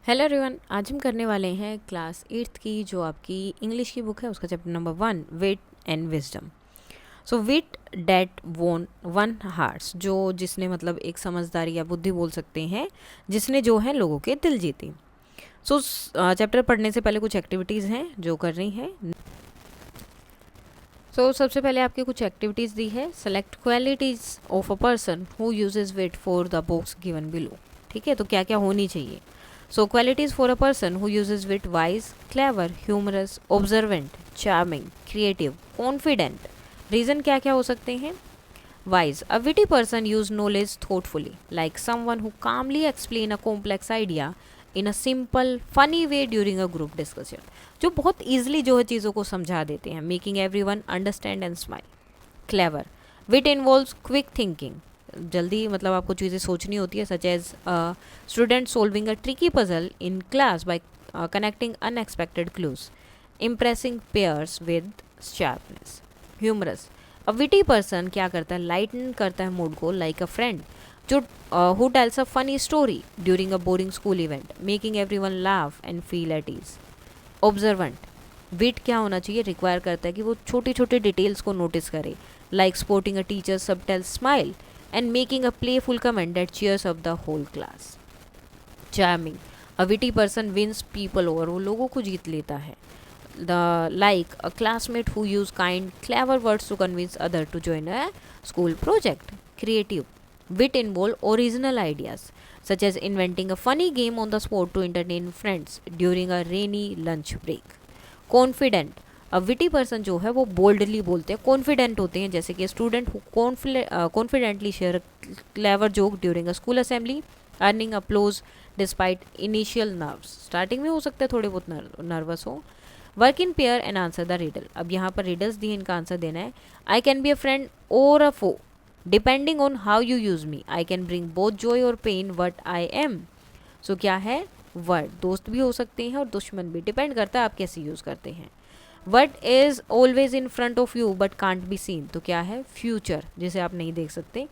Hello everyone, आज हम करने वाले हैं क्लास 8th की जो आपकी इंग्लिश की बुक है उसका chapter number 1 wit and wisdom. So wit that one hearts, जो जिसने मतलब एक समझदारी या बुद्धि बोल सकते हैं, जिसने जो है लोगों के दिल जीती। सो चैप्टर पढ़ने से पहले कुछ एक्टिविटीज़ हैं जो करनी है। सबसे पहले आपके कुछ एक्टिविटीज़ दी है। Select qualities of a person who uses wit for the box given below. ठीक है, तो क्या क्या होनी चाहिए। Qualities for a person who uses wit: wise, clever, humorous, observant, charming, creative, confident. Reason क्या क्या हो सकते हैं। Wise: a witty person use knowledge thoughtfully, like someone who calmly explain a complex idea in a simple funny way during a group discussion. जो बहुत easily जो है चीज़ों को समझा देते हैं, making everyone understand and smile. Clever: wit involves quick thinking, जल्दी मतलब आपको चीज़ें सोचनी होती है, such as student solving a tricky puzzle in class by connecting unexpected clues, impressing peers with sharpness. Humorous: a witty person क्या करता है, लाइटन करता है मूड को, लाइक अ फ्रेंड जो who tells a funny story during a boring school event, making everyone laugh and feel at ease. Observant: विट क्या होना चाहिए, रिक्वायर करता है कि वो छोटी छोटी डिटेल्स को नोटिस करे, like sporting a teacher subtle smile and making a playful comment that cheers up the whole class. Charming: a witty person wins people over, वो लोगों को जीत लेता है, the like a classmate who use kind clever words to convince other to join a school project. Creative: wit involve original ideas such as inventing a funny game on the spot to entertain friends during a rainy lunch break. Confident: a witty person जो है वो boldly बोलते हैं, confident होते हैं, जैसे कि student who confidently share clever joke during a school assembly, earning applause despite initial nerves. Starting में हो सकता है थोड़े बहुत नर्वस हो। Work in pair and answer the riddle, अब यहाँ पर रिडल्स दिए, इनका आंसर देना है। I can be a friend और a foe depending on how you use me, I can bring both joy और pain what I am. So क्या है, वर्ड दोस्त भी हो सकते हैं और दुश्मन भी, डिपेंड करता है आप कैसे यूज करते हैं। What is always in front of you but can't be seen, तो क्या है, फ्यूचर जिसे आप नहीं देख सकते।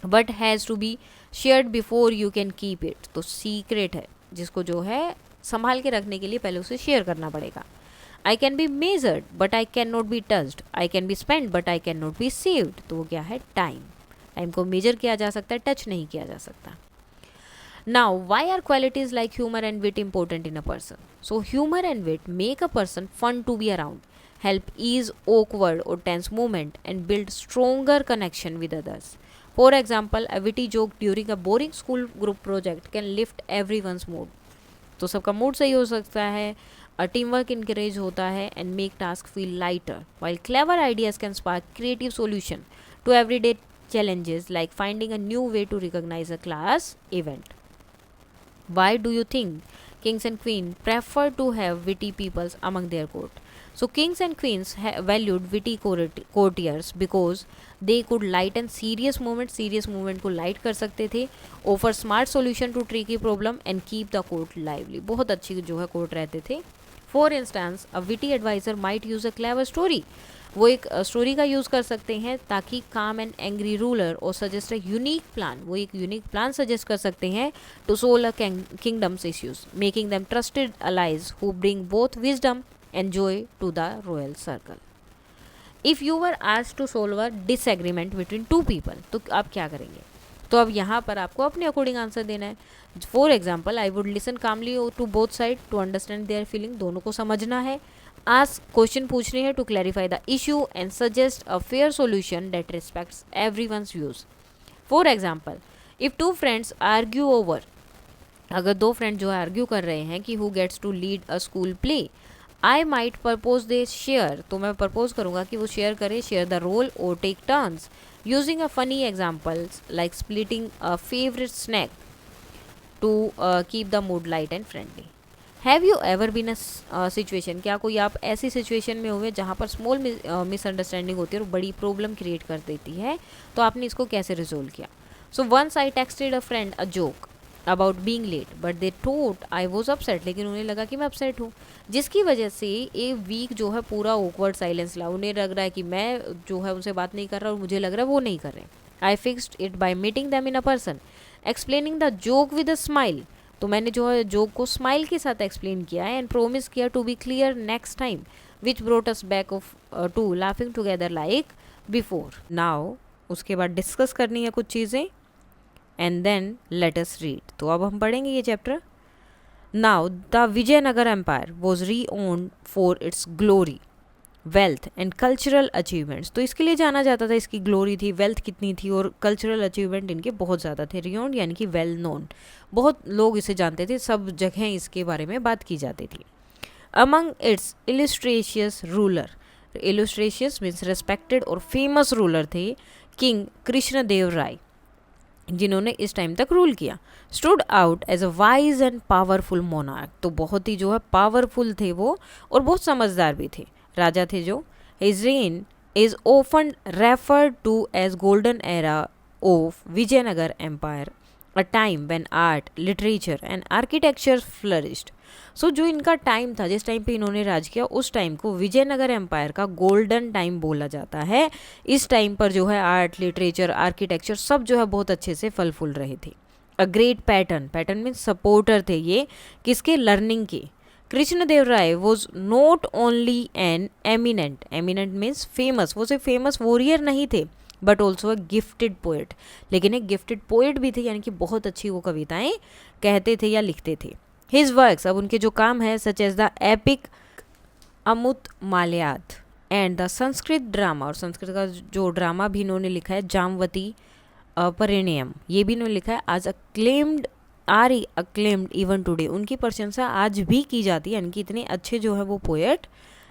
What has to be shared before you can keep it, तो सीक्रेट है जिसको जो है संभाल के रखने के लिए पहले उसे शेयर करना पड़ेगा। आई can be measured but I can not be touched, I can be spend but I can not be saved, तो वो क्या है, टाइम। टाइम को मेजर किया जा सकता है, टच नहीं किया जा सकता। Now, why are qualities like humor and wit important in a person? So, humor and wit make a person fun to be around, help ease awkward or tense moment, and build stronger connection with others. For example, a witty joke during a boring school group project can lift everyone's mood. तो सबका mood सही हो सकता है, team work encourage होता है and make task feel lighter, while clever ideas can spark creative solution to everyday challenges like finding a new way to recognize a class event. Why do you think kings and queens prefer to have witty peoples among their court? So kings and queens valued witty courtiers because they could lighten serious moment को light कर सकते थे, offer smart solution to tricky problem and keep the court lively. बहुत अच्छी जो है court रहते थे. For instance, a witty advisor might use a clever story. वो एक स्टोरी का यूज़ कर सकते हैं ताकि काम एंड एंग्री रूलर और सजेस्ट अ यूनिक प्लान, वो एक यूनिक प्लान सजेस्ट कर सकते हैं to solve a kingdom's issues, making them trusted allies who bring both wisdom and joy to the royal circle. If you were asked to solve a disagreement between two people, तो आप क्या करेंगे। तो अब यहाँ पर आपको अपने अकॉर्डिंग आंसर देना है। For example, I would listen calmly to both side to understand their feeling, दोनों को समझना है। आस्क क्वेश्चन पूछने हैं to clarify the issue and suggest a fair solution that respects everyone's views. For example, if two friends argue over, अगर दो friend जो है आर्ग्यू कर रहे हैं कि who gets to lead a school play, I might propose they share, तो मैं प्रपोज करूँगा कि वो शेयर करे, शेयर द रोल और take turns using a funny examples like splitting a favourite snack to keep the mood light and friendly. Have you ever been a situation, क्या कोई आप ऐसी सिचुएशन में हुए जहाँ पर स्मॉल मिसअंडरस्टैंडिंग होती है और बड़ी प्रॉब्लम क्रिएट कर देती है, तो आपने इसको कैसे रिजोल्व किया। So once I texted a friend a joke about being late but they thought I was upset, लेकिन उन्हें लगा कि मैं अपसेट हूँ, जिसकी वजह से एक वीक जो है पूरा ऑकवर्ड साइलेंस ला, उन्हें लग रहा है कि मैं जो है उनसे बात नहीं कर रहा और मुझे लग रहा है वो नहीं कर रहे। I fixed it by meeting them in a person, explaining the joke with a smile, तो मैंने जो है जोक को स्माइल के साथ एक्सप्लेन किया है एंड प्रोमिस किया to be clear next time, which brought us back of to laughing together like before. Now उसके बाद डिस्कस करनी है कुछ चीज़ें and then let us read. तो अब हम पढ़ेंगे ये chapter. Now the Vijayanagara empire was renowned for its glory, wealth and cultural achievements. तो इसके लिए जाना जाता था, इसकी ग्लोरी थी, वेल्थ कितनी थी और कल्चरल अचीवमेंट इनके बहुत ज़्यादा थे। रियोन्ड यानी कि वेल नोन, बहुत लोग इसे जानते थे, सब जगह इसके बारे में बात की जाती थी। Among its illustrious ruler, illustrious means respected और फेमस रूलर थे किंग कृष्णदेव राय, जिन्होंने इस टाइम तक रूल किया। Stood out as a wise and powerful monarch, तो बहुत ही जो है पावरफुल थे वो और बहुत समझदार भी थे, राजा थे जो। His reign is often referred to as golden era of Vijayanagara empire, a time when art, literature and architecture flourished. So जो इनका टाइम था, जिस टाइम पे इन्होंने राज किया, उस टाइम को विजयनगर एम्पायर का गोल्डन टाइम बोला जाता है। इस टाइम पर जो है आर्ट, लिटरेचर, आर्किटेक्चर सब जो है बहुत अच्छे से फल फूल रहे थे। A great patron, patron means supporter थे ये किसके, लर्निंग के। Krishnadeva Raya was not only an eminent, eminent means famous, वो सिर्फ फेमस वॉरियर नहीं थे but also a gifted poet, लेकिन एक गिफ्टेड पोएट भी थे, यानी कि बहुत अच्छी वो कविताएं कहते थे या लिखते थे। हिज वर्क्स, अब उनके जो काम है, such as the epic Amuktamalyada and the Sanskrit drama, और संस्कृत का जो ड्रामा भी इन्होंने लिखा है जामवती परिणयम, ये भी इन्होंने लिखा है। आज acclaimed are acclaimed even today, उनकी प्रशंसा आज भी की जाती है, यानी कि इतने अच्छे जो है वो पोएट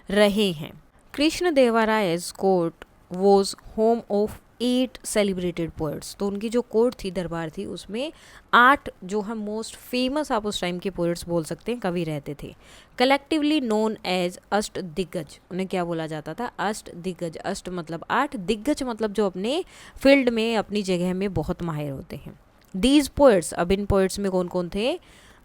रहे हैं। Krishnadevaraya's court was home of 8 celebrated poets, तो उनकी जो कोर्ट थी, दरबार थी, उसमें 8 जो है मोस्ट फेमस आप उस टाइम के पोएट्स बोल सकते हैं, कवि रहते थे। कलेक्टिवली नोन एज अष्ट दिग्गज, उन्हें क्या बोला जाता था, अष्ट दिग्गज। अष्ट मतलब 8, दिग्गज मतलब जो अपने फील्ड में, अपनी जगह में बहुत माहिर होते हैं। दीज पोएट्स, अब इन पोएट्स में कौन कौन थे,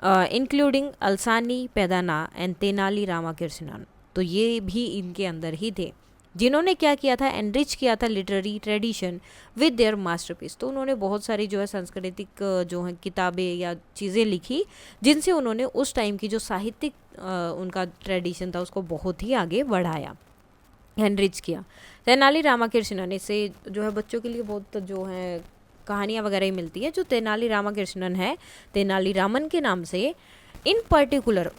including Al Thani पेदाना and Tenali Ramakrishnan, तो ये भी इनके अंदर ही थे, जिन्होंने क्या किया था, एनरिच किया था literary tradition with their masterpiece. तो उन्होंने बहुत सारी जो है सांस्कृतिक जो है किताबें या चीज़ें लिखी, जिनसे उन्होंने उस टाइम की जो साहित्यिक उनका ट्रेडिशन था उसको बहुत ही आगे बढ़ाया, एनरिच किया। तेनाली रामाकृष्णन, इससे जो है बच्चों के लिए बहुत जो है कहानियाँ वगैरह ही मिलती है। जो तेनाली रामाकृष्णन है, तेनाली रामन के नाम से, in particular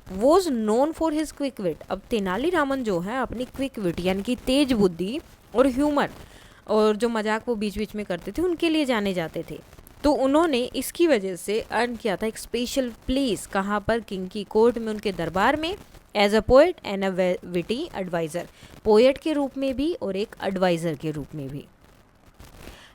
was known for his quick wit. अब तेनाली रामन जो है अपनी क्विक विट यानी कि तेज बुद्धि और ह्यूमर और जो मजाक वो बीच बीच में करते थे, उनके लिए जाने जाते थे। तो उन्होंने इसकी वजह से अर्न किया था एक स्पेशल प्लेस, कहाँ पर, किंग की कोर्ट में, उनके दरबार में, as a poet and a witty adviser, poet के रूप में भी और एक एडवाइज़र के रूप में भी।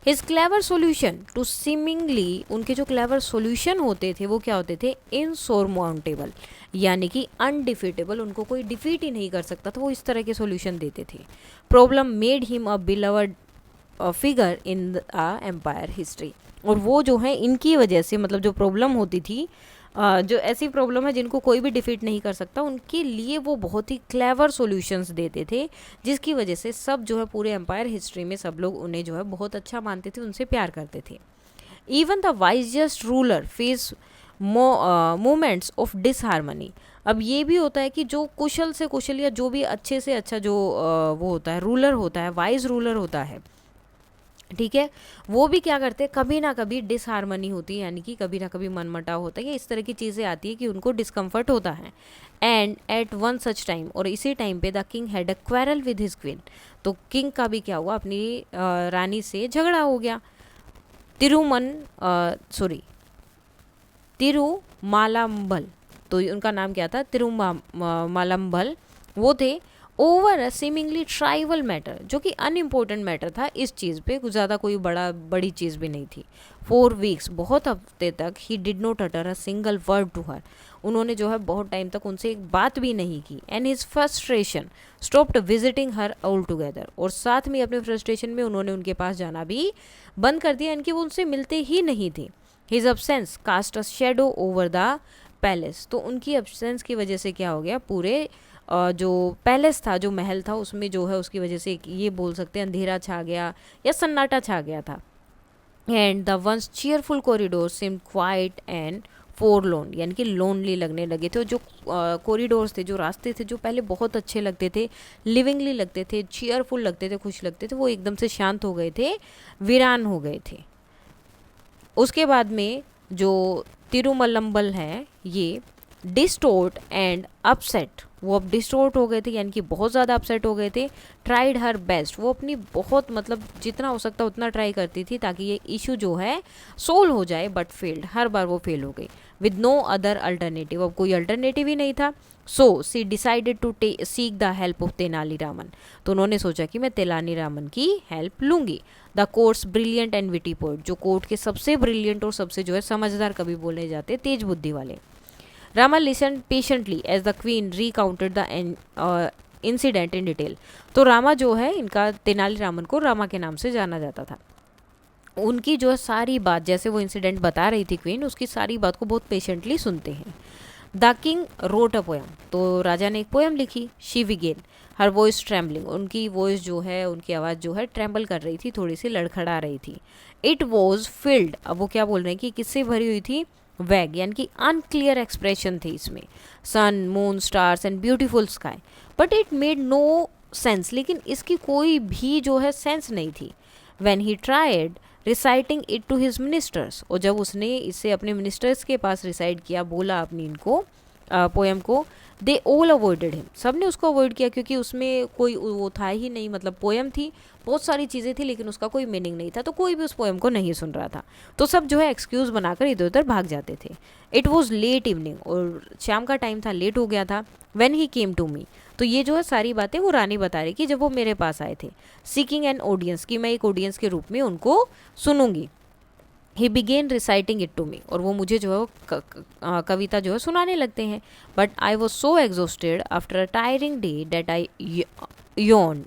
His clever solution to seemingly, उनके जो क्लेवर सोल्यूशन होते थे वो क्या होते थे, इनसोरमाउंटेबल, यानी कि अनडिफीटेबल, उनको कोई डिफीट ही नहीं कर सकता था, वो इस तरह के सोल्यूशन देते थे। Problem made him a beloved figure in the empire history, और वो जो है इनकी वजह से, मतलब जो प्रॉब्लम होती थी, जो ऐसी प्रॉब्लम है जिनको कोई भी डिफीट नहीं कर सकता, उनके लिए वो बहुत ही क्लेवर सॉल्यूशंस देते थे, जिसकी वजह से सब जो है पूरे एम्पायर हिस्ट्री में सब लोग उन्हें जो है बहुत अच्छा मानते थे, उनसे प्यार करते थे। Even the wisest ruler face moments of disharmony. अब ये भी होता है कि जो कुशल से कुशल या जो भी अच्छे से अच्छा जो वो होता है, रूलर होता है, वाइज रूलर होता है, ठीक है, वो भी क्या करते हैं, कभी ना कभी डिसहार्मनी होती है, यानी कि कभी ना कभी मनमुटाव होता है, इस तरह की चीज़ें आती है कि उनको डिस्कम्फर्ट होता है। And at one such time, और इसी टाइम पे the king had a quarrel with his queen, तो किंग का भी क्या हुआ, अपनी रानी से झगड़ा हो गया। तिरुमालाम्बल, तो उनका नाम क्या था, तिरुमालाम्बल, वो थे। Over a seemingly trivial matter, जो कि अनइम्पोर्टेंट मैटर था, इस चीज़ पे कुछ ज़्यादा कोई बड़ी चीज़ भी नहीं थी। 4 वीक्स, बहुत हफ्ते तक, he did not utter a single word to her, उन्होंने जो है बहुत टाइम तक उनसे एक बात भी नहीं की। And his frustration stopped visiting her all together, और साथ में अपने फ्रस्ट्रेशन में उन्होंने उनके पास जाना भी बंद कर दिया, इनके वो उनसे मिलते ही नहीं थे। His absence cast a shadow over the palace, तो उनकी अब्सेंस की वजह से क्या हो गया, पूरे जो पैलेस था, जो महल था, उसमें जो है उसकी वजह से ये बोल सकते हैं अंधेरा छा गया या सन्नाटा छा गया था। And the once cheerful corridor seemed quiet and forlorn यानी कि लोनली लगने लगे थे। और जो कॉरिडोर्स थे, जो रास्ते थे, जो पहले बहुत अच्छे लगते थे, लिविंगली लगते थे, चीयरफुल लगते थे, खुश लगते थे, वो एकदम से शांत हो गए थे, वीरान हो गए थे। उसके बाद में जो तिरुमलम्बल है ये डिस्टोर्ट एंड अपसेट, वो अब डिस्टोर्ट हो गए थे यानी कि बहुत ज़्यादा अपसेट हो गए थे। ट्राइड हर बेस्ट, वो अपनी बहुत मतलब जितना हो सकता उतना ट्राई करती थी ताकि ये इशू जो है सोल्व हो जाए, बट फेल्ड, हर बार वो फेल हो गई। विद नो अदर अल्टरनेटिव, अब कोई अल्टरनेटिव ही नहीं था। So she decided to seek the help of Tenaliraman, तो उन्होंने सोचा कि मैं तेनालीरामन की हेल्प लूंगी। The court's brilliant and witty poet, जो कोर्ट के सबसे ब्रिलियंट और सबसे जो है समझदार कवि बोले जाते, तेज बुद्धि वाले। Rama listen patiently as the queen recounted the incident in detail, तो रामा जो है इनका, तेनालीरामन को रामा के नाम से जाना जाता था, उनकी जो है सारी बात, जैसे वो इंसिडेंट बता रही थी क्वीन, उसकी सारी बात को बहुत पेशेंटली सुनते हैं। The king wrote a poem, तो राजा ने एक पोयम लिखी। She began her voice trembling, उनकी वॉइस जो है, उनकी आवाज़ जो है ट्रैम्बल कर रही थी, थोड़ी सी लड़खड़ा रही थी। इट वॉज फिल्ड, अब वो क्या बोल रहे हैं कि किससे भरी हुई थी, वैग यानी कि अनक्लियर एक्सप्रेशन थी इसमें, sun, moon, stars and beautiful sky, but it made no sense, लेकिन इसकी कोई भी जो है सेंस नहीं थी। When he tried reciting it to his ministers, और जब उसने इसे अपने मिनिस्टर्स के पास रिसाइट किया, बोला अपनी इनको पोएम को, दे ऑल अवॉइडेड हिम, सब ने उसको अवॉइड किया क्योंकि उसमें कोई वो था ही नहीं, मतलब पोएम थी, बहुत सारी चीज़ें थी लेकिन उसका कोई मीनिंग नहीं था, तो कोई भी उस पोएम को नहीं सुन रहा था, तो सब जो है एक्सक्यूज़ बनाकर इधर उधर भाग जाते थे। इट वॉज लेट इवनिंग, और शाम का टाइम था, लेट हो गया था। When he came to me, तो ये जो है सारी बातें वो रानी बता रही कि जब वो मेरे पास आए थे, सीकिंग एन ऑडियंस, कि मैं एक ऑडियंस के रूप में उनको सुनूंगी। He began reciting it to me, और वो मुझे जो है वो कविता जो है सुनाने लगते हैं। But I was so exhausted after a tiring day that I yawn,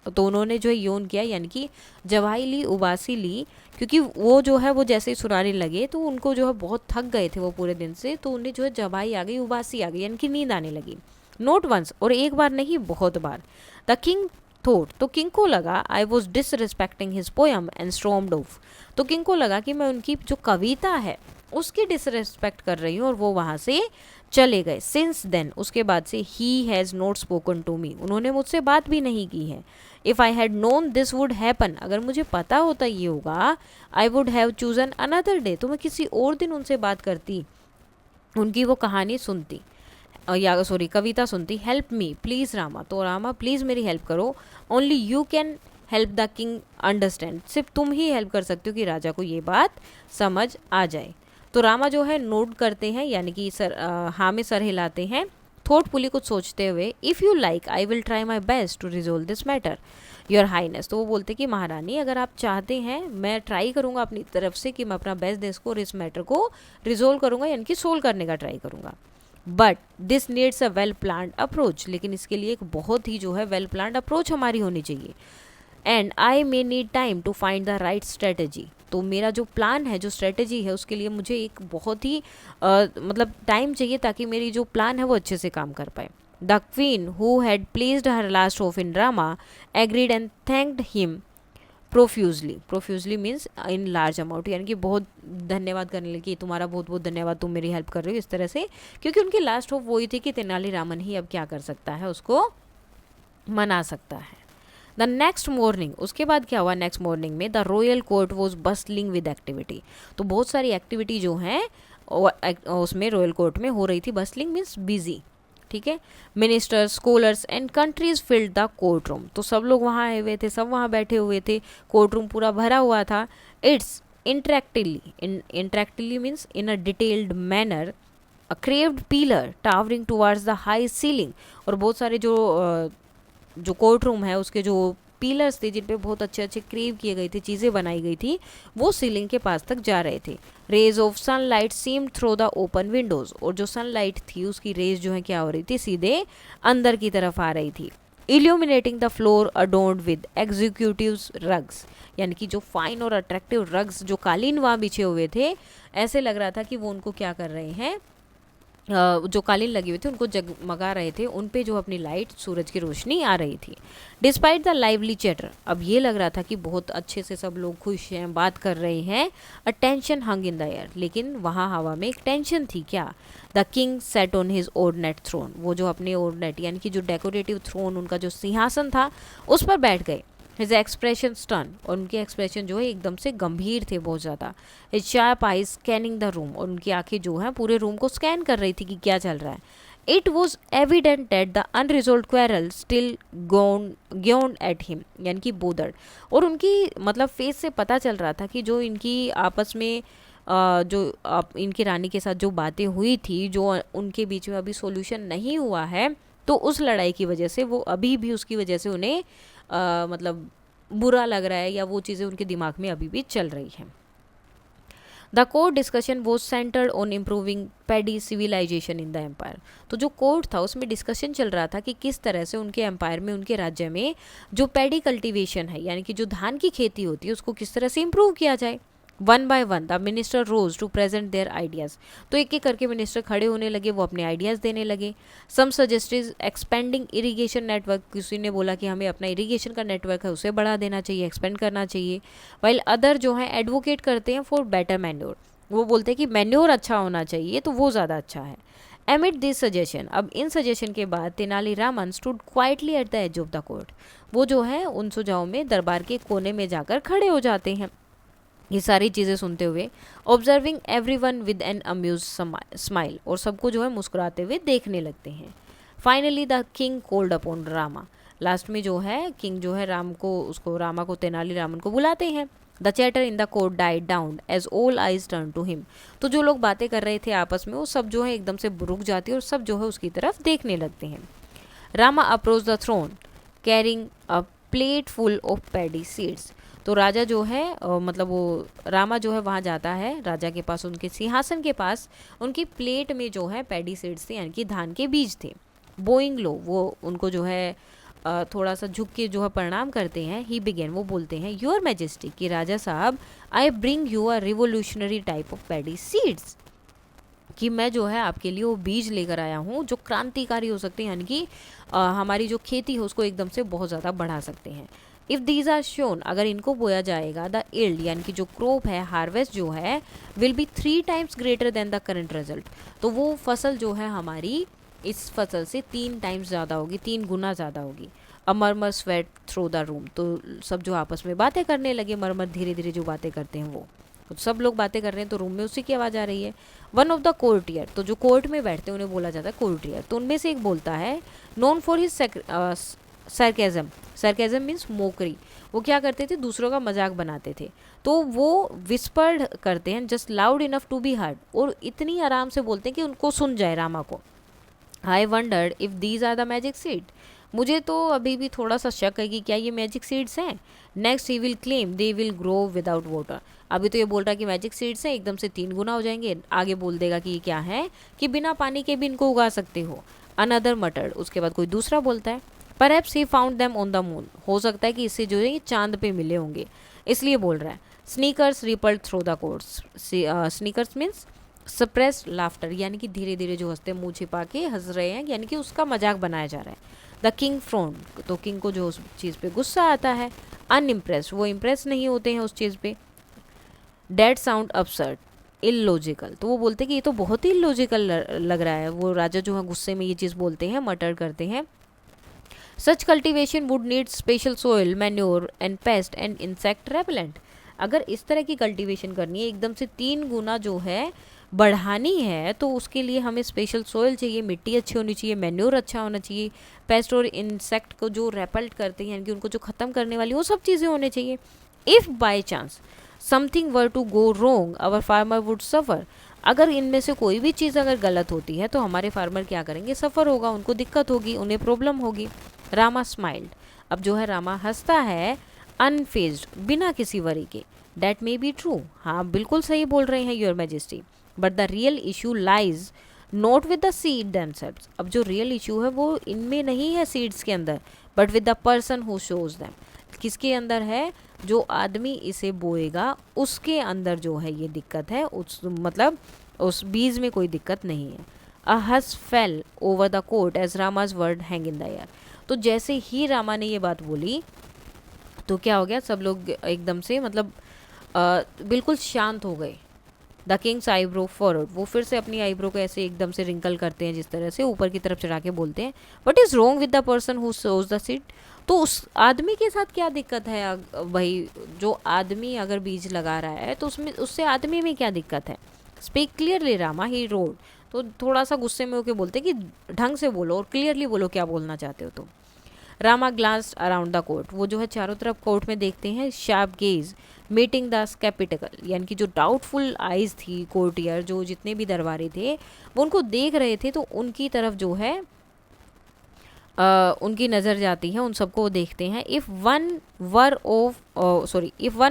तो उन्होंने जो है योन किया यानी कि जवाई ली, उबासी ली, क्योंकि वो जो है वो जैसे ही सुनाने लगे तो उनको जो है बहुत थक गए थे वो पूरे दिन से, तो उन्हें जो है जवाई आ गई, उबासी आ गई यानी कि नींद आने लगी। नोट वंस, और एक बार नहीं बहुत बार। द किंग थॉट, तो किंग को लगा I was disrespecting his poem and stormed of, तो किंग को लगा कि मैं उनकी जो कविता है उसकी डिसरिस्पेक्ट कर रही हूँ, और वो वहाँ से चले गए। सिंस देन, उसके बाद से, he has not spoken to me, उन्होंने मुझसे बात भी नहीं की है। If I had known this would happen, अगर मुझे पता होता ये होगा, I would have chosen another day, तो मैं किसी और दिन उनसे बात करती, उनकी वो कहानी सुनती, या सॉरी कविता सुनती। हेल्प मी प्लीज़ रामा, तो रामा प्लीज़ मेरी हेल्प करो। Only you can help the king understand, सिर्फ तुम ही हेल्प कर सकते हो कि राजा को ये बात समझ आ जाए। तो रामा जो है नोट करते हैं यानी कि सर हाँ में सर हिलाते हैं, थॉटफुली कुछ सोचते हुए। If you like I will try my best to resolve this matter your highness, तो वो बोलते कि महारानी अगर आप चाहते हैं मैं ट्राई करूँगा अपनी तरफ से कि मैं अपना बेस्ट दे इसको और इस मैटर को रिजोल्व करूँगा यानी कि सोल्व करने का ट्राई करूँगा। But this needs a well planned approach, लेकिन इसके लिए एक बहुत ही जो है वेल प्लान्ड अप्रोच हमारी होनी चाहिए। And I may need time to find the right strategy, तो मेरा जो प्लान है, जो स्ट्रेटजी है, उसके लिए मुझे एक बहुत ही मतलब टाइम चाहिए ताकि मेरी जो प्लान है वो अच्छे से काम कर पाए। The queen who had placed her last hope in Rama agreed and thanked him profusely, profusely means in large amount, यानी कि बहुत धन्यवाद करने लगी, तुम्हारा बहुत बहुत धन्यवाद, तुम मेरी हेल्प कर रही हो, इस तरह से, क्योंकि उनकी लास्ट होप वही थी कि तेनालीरामन ही अब क्या कर सकता है, उसको मना सकता है। द नेक्स्ट मॉर्निंग, उसके बाद क्या हुआ नेक्स्ट मॉर्निंग में, the royal court was bustling with activity, तो बहुत सारी एक्टिविटी जो हैं उसमें रॉयल कोर्ट में हो रही थी। बस्टलिंग मीन्स बिजी, ठीक है। Ministers, scholars and countries filled the court room, तो सब लोग वहाँ आए हुए थे, सब वहाँ बैठे हुए थे, कोर्ट रूम पूरा भरा हुआ था। Its intricately means in a detailed manner a carved pillar towering towards the high ceiling, और बहुत सारे जो कोर्ट रूम है उसके जो पिलर्स थे जिन पे बहुत अच्छे अच्छे क्रेव किए गए थे, चीज़ें बनाई गई थी, वो सीलिंग के पास तक जा रहे थे। Rays of sunlight seemed through the open windows, और जो सनलाइट थी उसकी रेज जो है क्या हो रही थी, सीधे अंदर की तरफ आ रही थी। Illuminating the floor adorned with executive rugs, यानी कि जो फाइन और अट्रैक्टिव रग्स, जो कालीन वहाँ बिछे हुए थे, ऐसे लग रहा था कि वो उनको क्या कर रहे हैं, जो कालीन लगे हुए थे उनको जगमगा रहे थे, उन पे जो अपनी लाइट सूरज की रोशनी आ रही थी। डिस्पाइट द लाइवली चैटर, अब ये लग रहा था कि बहुत अच्छे से सब लोग खुश हैं, बात कर रहे हैं। A tension hung in the air, लेकिन वहाँ हवा में एक टेंशन थी। क्या? The king sat on his ornate throne, वो जो अपने ओर्नेट यानी कि जो डेकोरेटिव थ्रोन, उनका जो सिंहासन था, उस पर बैठ गए। हिज एक्सप्रेशन स्टन, और उनके एक्सप्रेशन जो है एकदम से गंभीर थे बहुत ज़्यादा। His sharp eyes scanning the room, और उनकी आंखें जो है पूरे रूम को स्कैन कर रही थी कि क्या चल रहा है। It was evident that the unresolved quarrel still Geun at him, यानी कि बोदड़, और उनकी मतलब फेस से पता चल रहा था कि जो इनकी आपस में इनकी रानी के साथ जो बातें हुई थी, जो उनके बीच में अभी सॉल्यूशन नहीं हुआ है, तो उस लड़ाई की वजह से वो अभी भी उसकी वजह से उन्हें मतलब बुरा लग रहा है, या वो चीज़ें उनके दिमाग में अभी भी चल रही हैं। The court discussion was centred on improving paddy civilisation in the empire, तो जो कोर्ट था उसमें डिस्कशन चल रहा था कि किस तरह से उनके एम्पायर में, उनके राज्य में जो पैडी कल्टीवेशन है, यानी कि जो धान की खेती होती है, उसको किस तरह से इम्प्रूव किया जाए। One by one the minister rose to present their ideas, तो एक एक करके मिनिस्टर खड़े होने लगे, वो अपने आइडियाज़ देने लगे। सम सजेस्टेड एक्सपेंडिंग इरीगेशन नेटवर्क, किसी ने बोला कि हमें अपना इरीगेशन का नेटवर्क है उसे बढ़ा देना चाहिए, एक्सपेंड करना चाहिए। वाइल अदर जो है एडवोकेट करते हैं फॉर बेटर मैन्योर, वो बोलते हैं कि मैन्योर अच्छा होना चाहिए तो वो ज़्यादा अच्छा है। एमिड दिस सजेशन, अब इन सजेशन के बाद Tenaliraman stood quietly at the edge of the court, वो जो है उन सुझावों में दरबार के कोने में जाकर खड़े हो जाते हैं ये सारी चीज़ें सुनते हुए। Observing everyone with an amuse smile, और सबको जो है मुस्कुराते हुए देखने लगते हैं। Finally the king called upon Rama, last में जो है किंग जो है रामा को तेनालीरामन को बुलाते हैं। The chatter in the court died down as all eyes turn to him, तो जो लोग बातें कर रहे थे आपस में वो सब जो है एकदम से रुक जाते हैं और सब जो है उसकी तरफ देखने लगते हैं। Rama approach the throne carrying a plate full of paddy seeds, तो राजा जो है मतलब वो रामा जो है वहाँ जाता है राजा के पास, उनके सिंहासन के पास, उनकी प्लेट में जो है पैडी सीड्स थे, यानी कि धान के बीज थे। बोइंग लो, वो उनको जो है थोड़ा सा झुक के जो है प्रणाम करते हैं। ही बिगेन, वो बोलते हैं, योर मैजेस्टी, कि राजा साहब, I bring you a revolutionary type of paddy seeds, कि मैं जो है आपके लिए वो बीज लेकर आया हूँ जो क्रांतिकारी हो सकते हैं, यानी कि हमारी जो खेती है उसको एकदम से बहुत ज़्यादा बढ़ा सकते हैं। इफ़ दीज आर शोन, अगर इनको बोया जाएगा, द इल्ड यानी कि जो क्रॉप है, हार्वेस्ट जो है, will be 3 times greater than the current result, तो वो फसल जो है हमारी इस फसल से 3 टाइम्स ज़्यादा होगी, 3 गुना ज़्यादा होगी। अ मरमर स्वेट थ्रू द रूम, तो सब जो आपस में बातें करने लगे, मरमर धीरे धीरे जो बातें करते हैं वो, तो सब लोग बातें कर रहे हैं तो रूम में उसी की आवाज़ आ रही है। वन ऑफ द कोर्टियर, तो जो कोर्ट में बैठते हैं उन्हें बोला जाता है कोर्टियर, तो उनमें से एक बोलता है, known for his sarcasm, sarcasm means Mokri, वो क्या करते थे, दूसरों का मजाक बनाते थे, तो वो विस्पर्ड करते हैं, just loud enough to be heard, और इतनी आराम से बोलते हैं कि उनको सुन जाए रामा को। I wondered if these are the magic seed, मुझे तो अभी भी थोड़ा सा शक है कि क्या ये मैजिक सीड्स हैं। Next he will claim they will grow without water, अभी तो ये बोल रहा है कि मैजिक सीड्स हैं, एकदम से 3 गुना हो जाएंगे, आगे बोल देगा कि ये क्या है, कि बिना पानी के भी इनको उगा सकते हो। अनदर मटर्ड, उसके बाद कोई दूसरा बोलता है, perhaps he found them on the moon, हो सकता है कि इससे जो है ये चांद पे मिले होंगे, इसलिए बोल रहा है। Sneakers rippled through the courts, sneakers means suppressed laughter, यानी कि धीरे धीरे जो हंसते मुंह छिपा के हंस रहे हैं, यानी कि उसका मजाक बनाया जा रहा है। द किंग फ्रोन, तो किंग को जो उस चीज़ पे गुस्सा आता है। अनइम्प्रेस्ड, वो इम्प्रेस नहीं होते हैं उस चीज़ पे। डेड साउंड अपसर्ड इलॉजिकल, तो वो बोलते हैं कि ये तो बहुत ही इलॉजिकल लग रहा है, वो राजा जो है गुस्से में ये चीज़ बोलते हैं, मटर करते हैं। Such cultivation would need special soil, manure and pest and insect repellent, अगर इस तरह की कल्टीवेशन करनी है, एकदम से 3 गुना जो है बढ़ानी है, तो उसके लिए हमें स्पेशल सोइल चाहिए, मिट्टी अच्छी होनी चाहिए, मैन्योर अच्छा होना चाहिए, पेस्ट और इंसेक्ट को जो रेपल्ट करते हैं, यानी कि उनको जो ख़त्म करने वाली, वो सब चीज़ें होनी चाहिए। If by chance something were to go wrong our farmer would suffer, अगर इनमें से कोई भी चीज़ अगर गलत होती है तो हमारे फार्मर क्या करेंगे, सफ़र होगा, उनको दिक्कत होगी, उन्हें प्रॉब्लम होगी। रामा स्माइल्ड, अब जो है रामा हंसता है, अनफेज्ड, बिना किसी वरी के। डैट मे बी ट्रू, हाँ बिल्कुल सही बोल रहे हैं your majesty, but the real issue lies not with the seed themselves, अब जो रियल इशू है वो इनमें नहीं है सीड्स के अंदर, but with the person who shows them, किसके अंदर है, जो आदमी इसे बोएगा उसके अंदर जो है ये दिक्कत है, उस मतलब उस बीज में कोई दिक्कत नहीं है। A hush fell over the court as Rama's word hang in the air. तो जैसे ही रामा ने ये बात बोली तो क्या हो गया, सब लोग एकदम से मतलब बिल्कुल शांत हो गए। द किंग्स आईब्रो फॉरवर्ड, वो फिर से अपनी आईब्रो को ऐसे एकदम से रिंकल करते हैं, जिस तरह से ऊपर की तरफ चढ़ा के बोलते हैं, what is wrong with the person who shows the seed. तो उस आदमी के साथ क्या दिक्कत है भाई, जो आदमी अगर बीज लगा रहा है तो उसमें उससे आदमी में क्या दिक्कत है। स्पीक क्लियरली रामा ही रोड। तो थोड़ा सा गुस्से में होकर बोलते कि ढंग से बोलो और क्लियरली बोलो क्या बोलना चाहते हो तुम। Rama glanced around the court, वो जो है चारों तरफ कोर्ट में देखते हैं। Sharp gaze meeting the sceptical, यानी कि जो डाउटफुल आइज थी कोर्टियर, जो जितने भी दरबारी थे वो उनको देख रहे थे, तो उनकी तरफ जो है उनकी नज़र जाती है, उन सबको वो देखते हैं। If one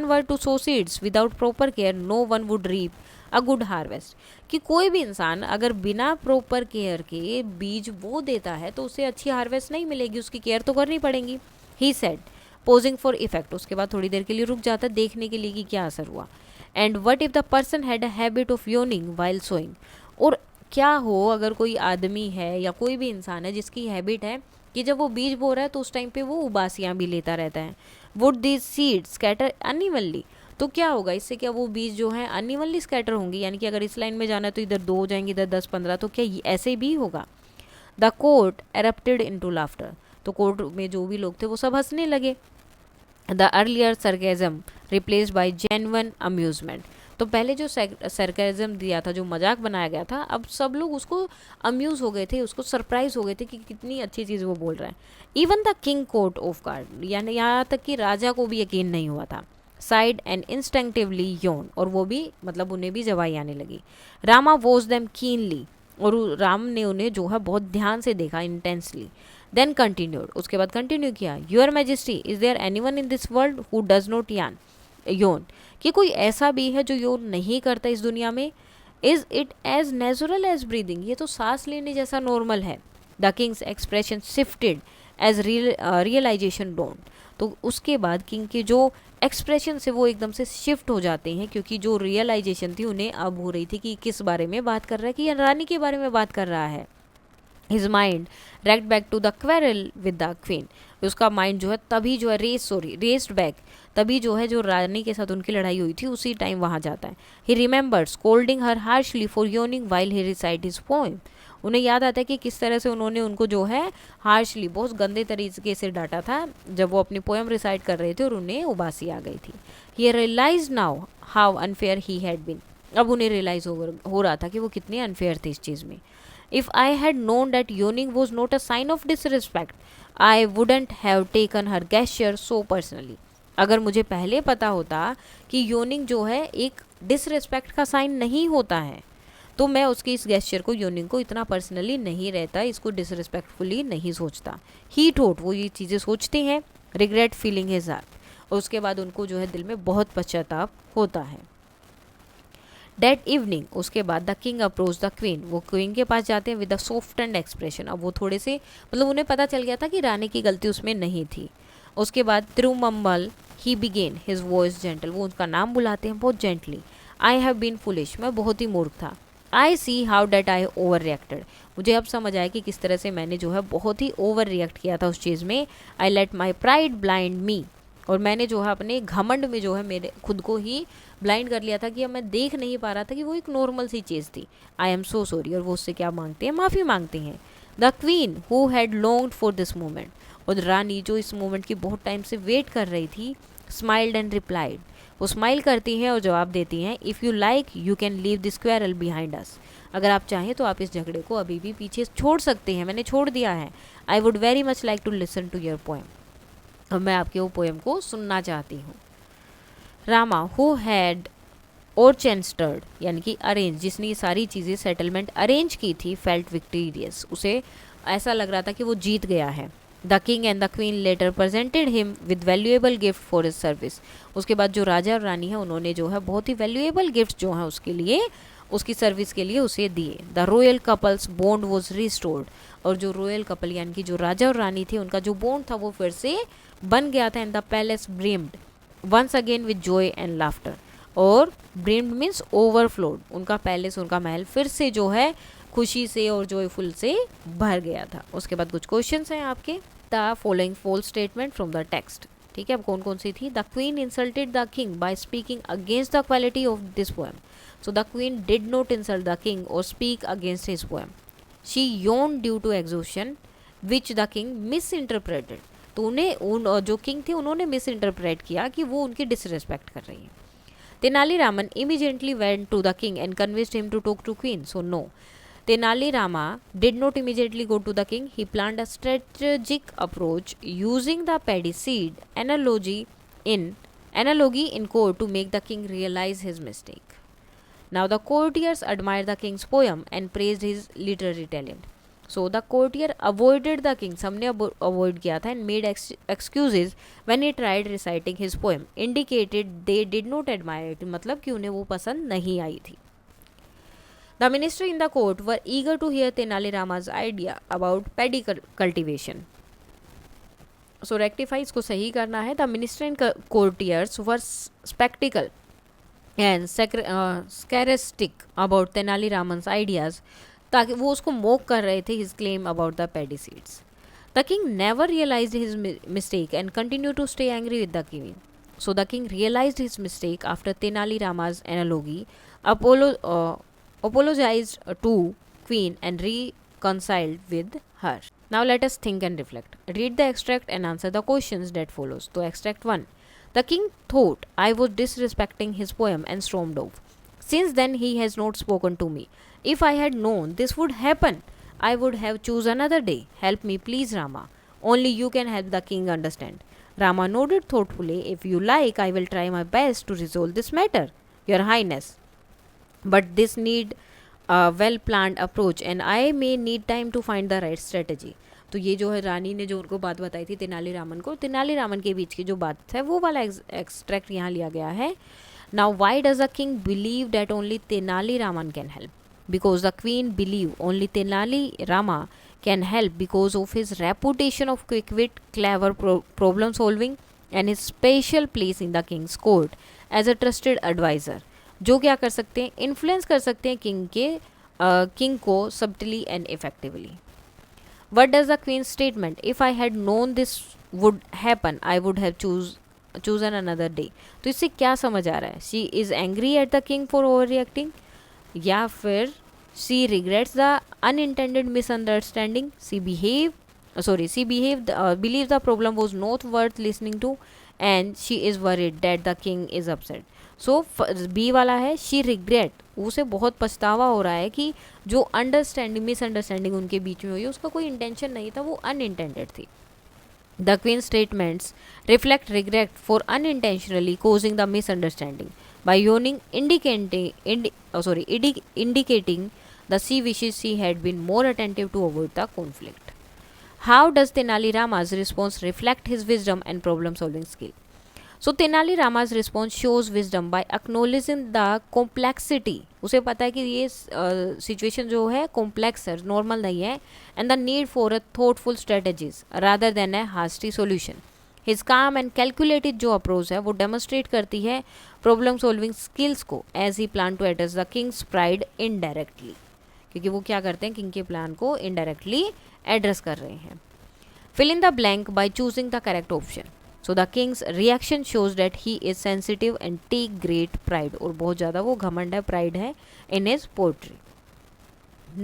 were to sow seeds without proper care no one would reap a good harvest, कि कोई भी इंसान अगर बिना प्रॉपर केयर के बीज बो देता है तो उसे अच्छी हार्वेस्ट नहीं मिलेगी, उसकी केयर तो करनी पड़ेगी। He said posing for effect, उसके बाद थोड़ी देर के लिए रुक जाता है देखने के लिए कि क्या असर हुआ। And what if the person had a habit of yawning while sowing, और क्या हो अगर कोई आदमी है या कोई भी इंसान है जिसकी हैबिट है कि जब वो बीज बो रहा है तो उस टाइम पे वो उबासियाँ भी लेता रहता है। Would this seed scatter unevenly, तो क्या होगा इससे, क्या वो बीज जो है अनइवनली स्कैटर होंगे, यानी कि अगर इस लाइन में जाना है तो इधर 2 हो जाएंगे, इधर 10-15, तो क्या ऐसे भी होगा। The court erupted into laughter, तो कोर्ट में जो भी लोग थे वो सब हंसने लगे। The earlier सरकेजम replaced by genuine amusement, तो पहले जो सरकेजम दिया था, जो मजाक बनाया गया था, अब सब लोग उसको अम्यूज हो गए थे, उसको सरप्राइज हो गए थे कि कितनी अच्छी चीज़ वो बोल रहा है। Even the king court of guard, यानी यहाँ तक कि राजा को भी यकीन नहीं हुआ था। साइड एंड इंस्टिंक्टिवली योन, और वो भी मतलब उन्हें भी जवाई आने लगी। रामा वॉच देम कीनली, और राम ने उन्हें जो है बहुत ध्यान से देखा, इंटेंसली। देन कंटिन्यूड, उसके बाद कंटिन्यू किया, your majesty is there anyone in this world who does not yawn, कि कोई ऐसा भी है जो योन नहीं करता इस दुनिया में। Is it as natural as breathing, ये तो सांस लेने जैसा नॉर्मल है। The king's expression shifted as realisation dawned, तो उसके बाद किंग के जो एक्सप्रेशन से वो एकदम से शिफ्ट हो जाते हैं, क्योंकि जो रियलाइजेशन थी उन्हें अब हो रही थी कि किस बारे में बात कर रहा है, कि रानी के बारे में बात कर रहा है। His mind raced back to the quarrel with the queen, उसका माइंड जो है तभी जो है रेस्ड बैक, तभी जो है जो रानी के साथ उनकी लड़ाई हुई थी उसी टाइम वहाँ जाता है। He remembers scolding her harshly for yawning while he recite his poem, उन्हें याद आता है कि किस तरह से उन्होंने उनको जो है हार्शली, बहुत गंदे तरीके से डांटा था जब वो अपनी पोएम रिसाइट कर रहे थे और उन्हें उबासी आ गई थी। He realize now how unfair he had been, अब उन्हें रियलाइज हो रहा था कि वो कितने अनफेयर थे इस चीज़ में। If I had known that yawning was not a sign of disrespect I wouldn't have taken her gesture so personally, अगर मुझे पहले पता होता कि योनिंग जो है एक डिसरिस्पेक्ट का साइन नहीं होता है, तो मैं उसकी इस गेस्चर को, योनिंग को इतना पर्सनली नहीं रहता, इसको डिसरिस्पेक्टफुली नहीं सोचता। ही थॉट, वो ये चीज़ें सोचते हैं। रिग्रेट फीलिंग हिज हार्ट, और उसके बाद उनको जो है दिल में बहुत पश्चाताप होता है। दैट इवनिंग, उसके बाद the king approach the queen, वो क्वीन के पास जाते हैं with the soft and expression, अब वो थोड़े से मतलब उन्हें पता चल गया था कि रानी की गलती उसमें नहीं थी। उसके बाद Tirumambal he began his voice gentle, वो उनका नाम बुलाते हैं बहुत gently. I have been foolish, मैं बहुत ही मूर्ख था। I see how that I overreacted, मुझे अब समझ आया कि किस तरह से मैंने जो है बहुत ही ओवर रिएक्ट किया था उस चीज़ में। I let my pride blind me, और मैंने जो है अपने घमंड में जो है मेरे खुद को ही ब्लाइंड कर लिया था कि अब मैं देख नहीं पा रहा था कि वो एक नॉर्मल सी चीज़ थी। आई एम सो सॉरी, और वो उससे क्या मांगते हैं, माफ़ी मांगते हैं। The queen who had longed for this moment, और रानी जो इस मोमेंट की बहुत टाइम से वेट कर रही थी, स्माइल्ड एंड रिप्लाइड, वो स्माइल करती हैं और जवाब देती हैं, if you like you can leave this quarrel behind us, अगर आप चाहें तो आप इस झगड़े को अभी भी पीछे छोड़ सकते हैं, मैंने छोड़ दिया है। I would very much like to listen to your poem, और मैं आपके वो पोएम को सुनना चाहती हूँ। रामा हु हैड ऑर्चेस्टर्ड, यानी कि अरेंज, जिसने ये सारी चीज़ें सेटलमेंट अरेंज की थी, फेल्ट विक्टोरियस, उसे ऐसा लग रहा था कि वो जीत गया है। The king and the queen later presented him with valuable gift for his service, उसके बाद जो राजा और रानी है उन्होंने जो है बहुत ही वैल्यूएबल गिफ्ट जो है उसके लिए, उसकी सर्विस के लिए उसे दिए। The royal couples bond was restored, और जो रॉयल कपल यानी कि जो राजा और रानी थे उनका जो बॉन्ड था वो फिर से बन गया था। And the palace brimmed once again with joy and laughter, और ब्रीम्ड मीन्स ओवरफ्लोड, उनका पैलेस, उनका महल फिर से जो है खुशी से और जॉयफुल से भर गया था। उसके बाद कुछ क्वेश्चंस हैं आपके। The following false statement from the text, ठीक है, अब कौन कौन सी थी। The queen insulted the king by speaking against the quality of this poem. So the queen did not insult the king और speak against his poem. She yawn due to exhaustion which the king misinterpreted. तो उन्हें जो king थे उन्होंने miss interpret किया कि वो उनकी डिसरिस्पेक्ट कर रही है। Tenali Raman immediately went to the king and convinced him to talk to queen. So no, Tenali Rama did not immediately go to the king. He planned a strategic approach using the paddy seed analogy in court to make the king realize his mistake. Now the courtiers admired the king's poem and praised his literary talent. So the courtier avoided the king, सबने avoid किया था, and made excuses when he tried reciting his poem, indicated they did not admire it, मतलब कि उन्हें वो पसंद नहीं आई थी. The minister in the court were eager to hear Tenali Rama's idea about paddy cultivation. So rectify इसको सही करना है. The minister and courtiers were skeptical and sarcastic about Tenali Raman's ideas, ताकि वो उसको मोक कर रहे थे his claim about the paddy seeds. The king never realized his mistake and continued to stay angry with the queen. So the king realized his mistake after Tenali Rama's analogy, apologized to queen and reconciled with her. Now let us think and reflect. Read the extract and answer the questions that follows. So extract 1. The king thought I was disrespecting his poem and stormed off. Since then he has not spoken to me. If I had known this would happen, I would have choose another day. Help me please, Rama. Only you can help the king understand. Rama nodded thoughtfully. If you like, I will try my best to resolve this matter, Your Highness. But this need a well-planned approach and I may need time to find the right strategy. तो ये जो है रानी ने जो उनको बात बताई थी तेनाली रामन को, तेनाली रामन के बीच की जो बात है वो वाला एक्सट्रैक्ट यहाँ लिया गया है. Now why does the king believe that only Tenali Raman can help? Because the queen believe only Tenali Rama can help because of his reputation of quick wit, clever problem solving and his special place in the king's court as a trusted advisor, जो क्या कर सकते हैं, influence कर सकते हैं king को subtly and effectively. What does the queen's statement, if I had known this would happen, I would have chosen another day. तो इससे क्या समझ आ रहा है? She is angry at the king for overreacting, या फिर she regrets the unintended misunderstanding. She believes the problem was not worth listening to and she is worried that the king is upset. So B वाला है she regret, उसे बहुत पछतावा हो रहा है कि जो मिसअंडरस्टैंडिंग उनके बीच में हुई उसका कोई इंटेंशन नहीं था, वो अनइंटेंडेड थी. The queen's statements reflect regret for unintentionally causing the misunderstanding by yawning, indicating the she wishes she had been more attentive to avoid the conflict. How does Tenali Rama's response reflect his wisdom and problem solving skill? So Tenali Rama's response shows wisdom by acknowledging the complexity. उसे पता है कि ये situation जो है complex है, normal नहीं है, and the need for a thoughtful strategies rather than a hasty solution. His calm and calculated जो अप्रोच है वो डेमोस्ट्रेट करती है प्रॉब्लम सॉल्विंग स्किल्स को as he planned to address the king's pride indirectly. क्योंकि वो क्या करते हैं, किंग के प्लान को इनडायरेक्टली एड्रेस कर रहे हैं. Fill in the blank by choosing the correct option. So the king's reaction shows that he is sensitive and take great pride, और बहुत ज़्यादा वो घमंड है, प्राइड है in his poetry.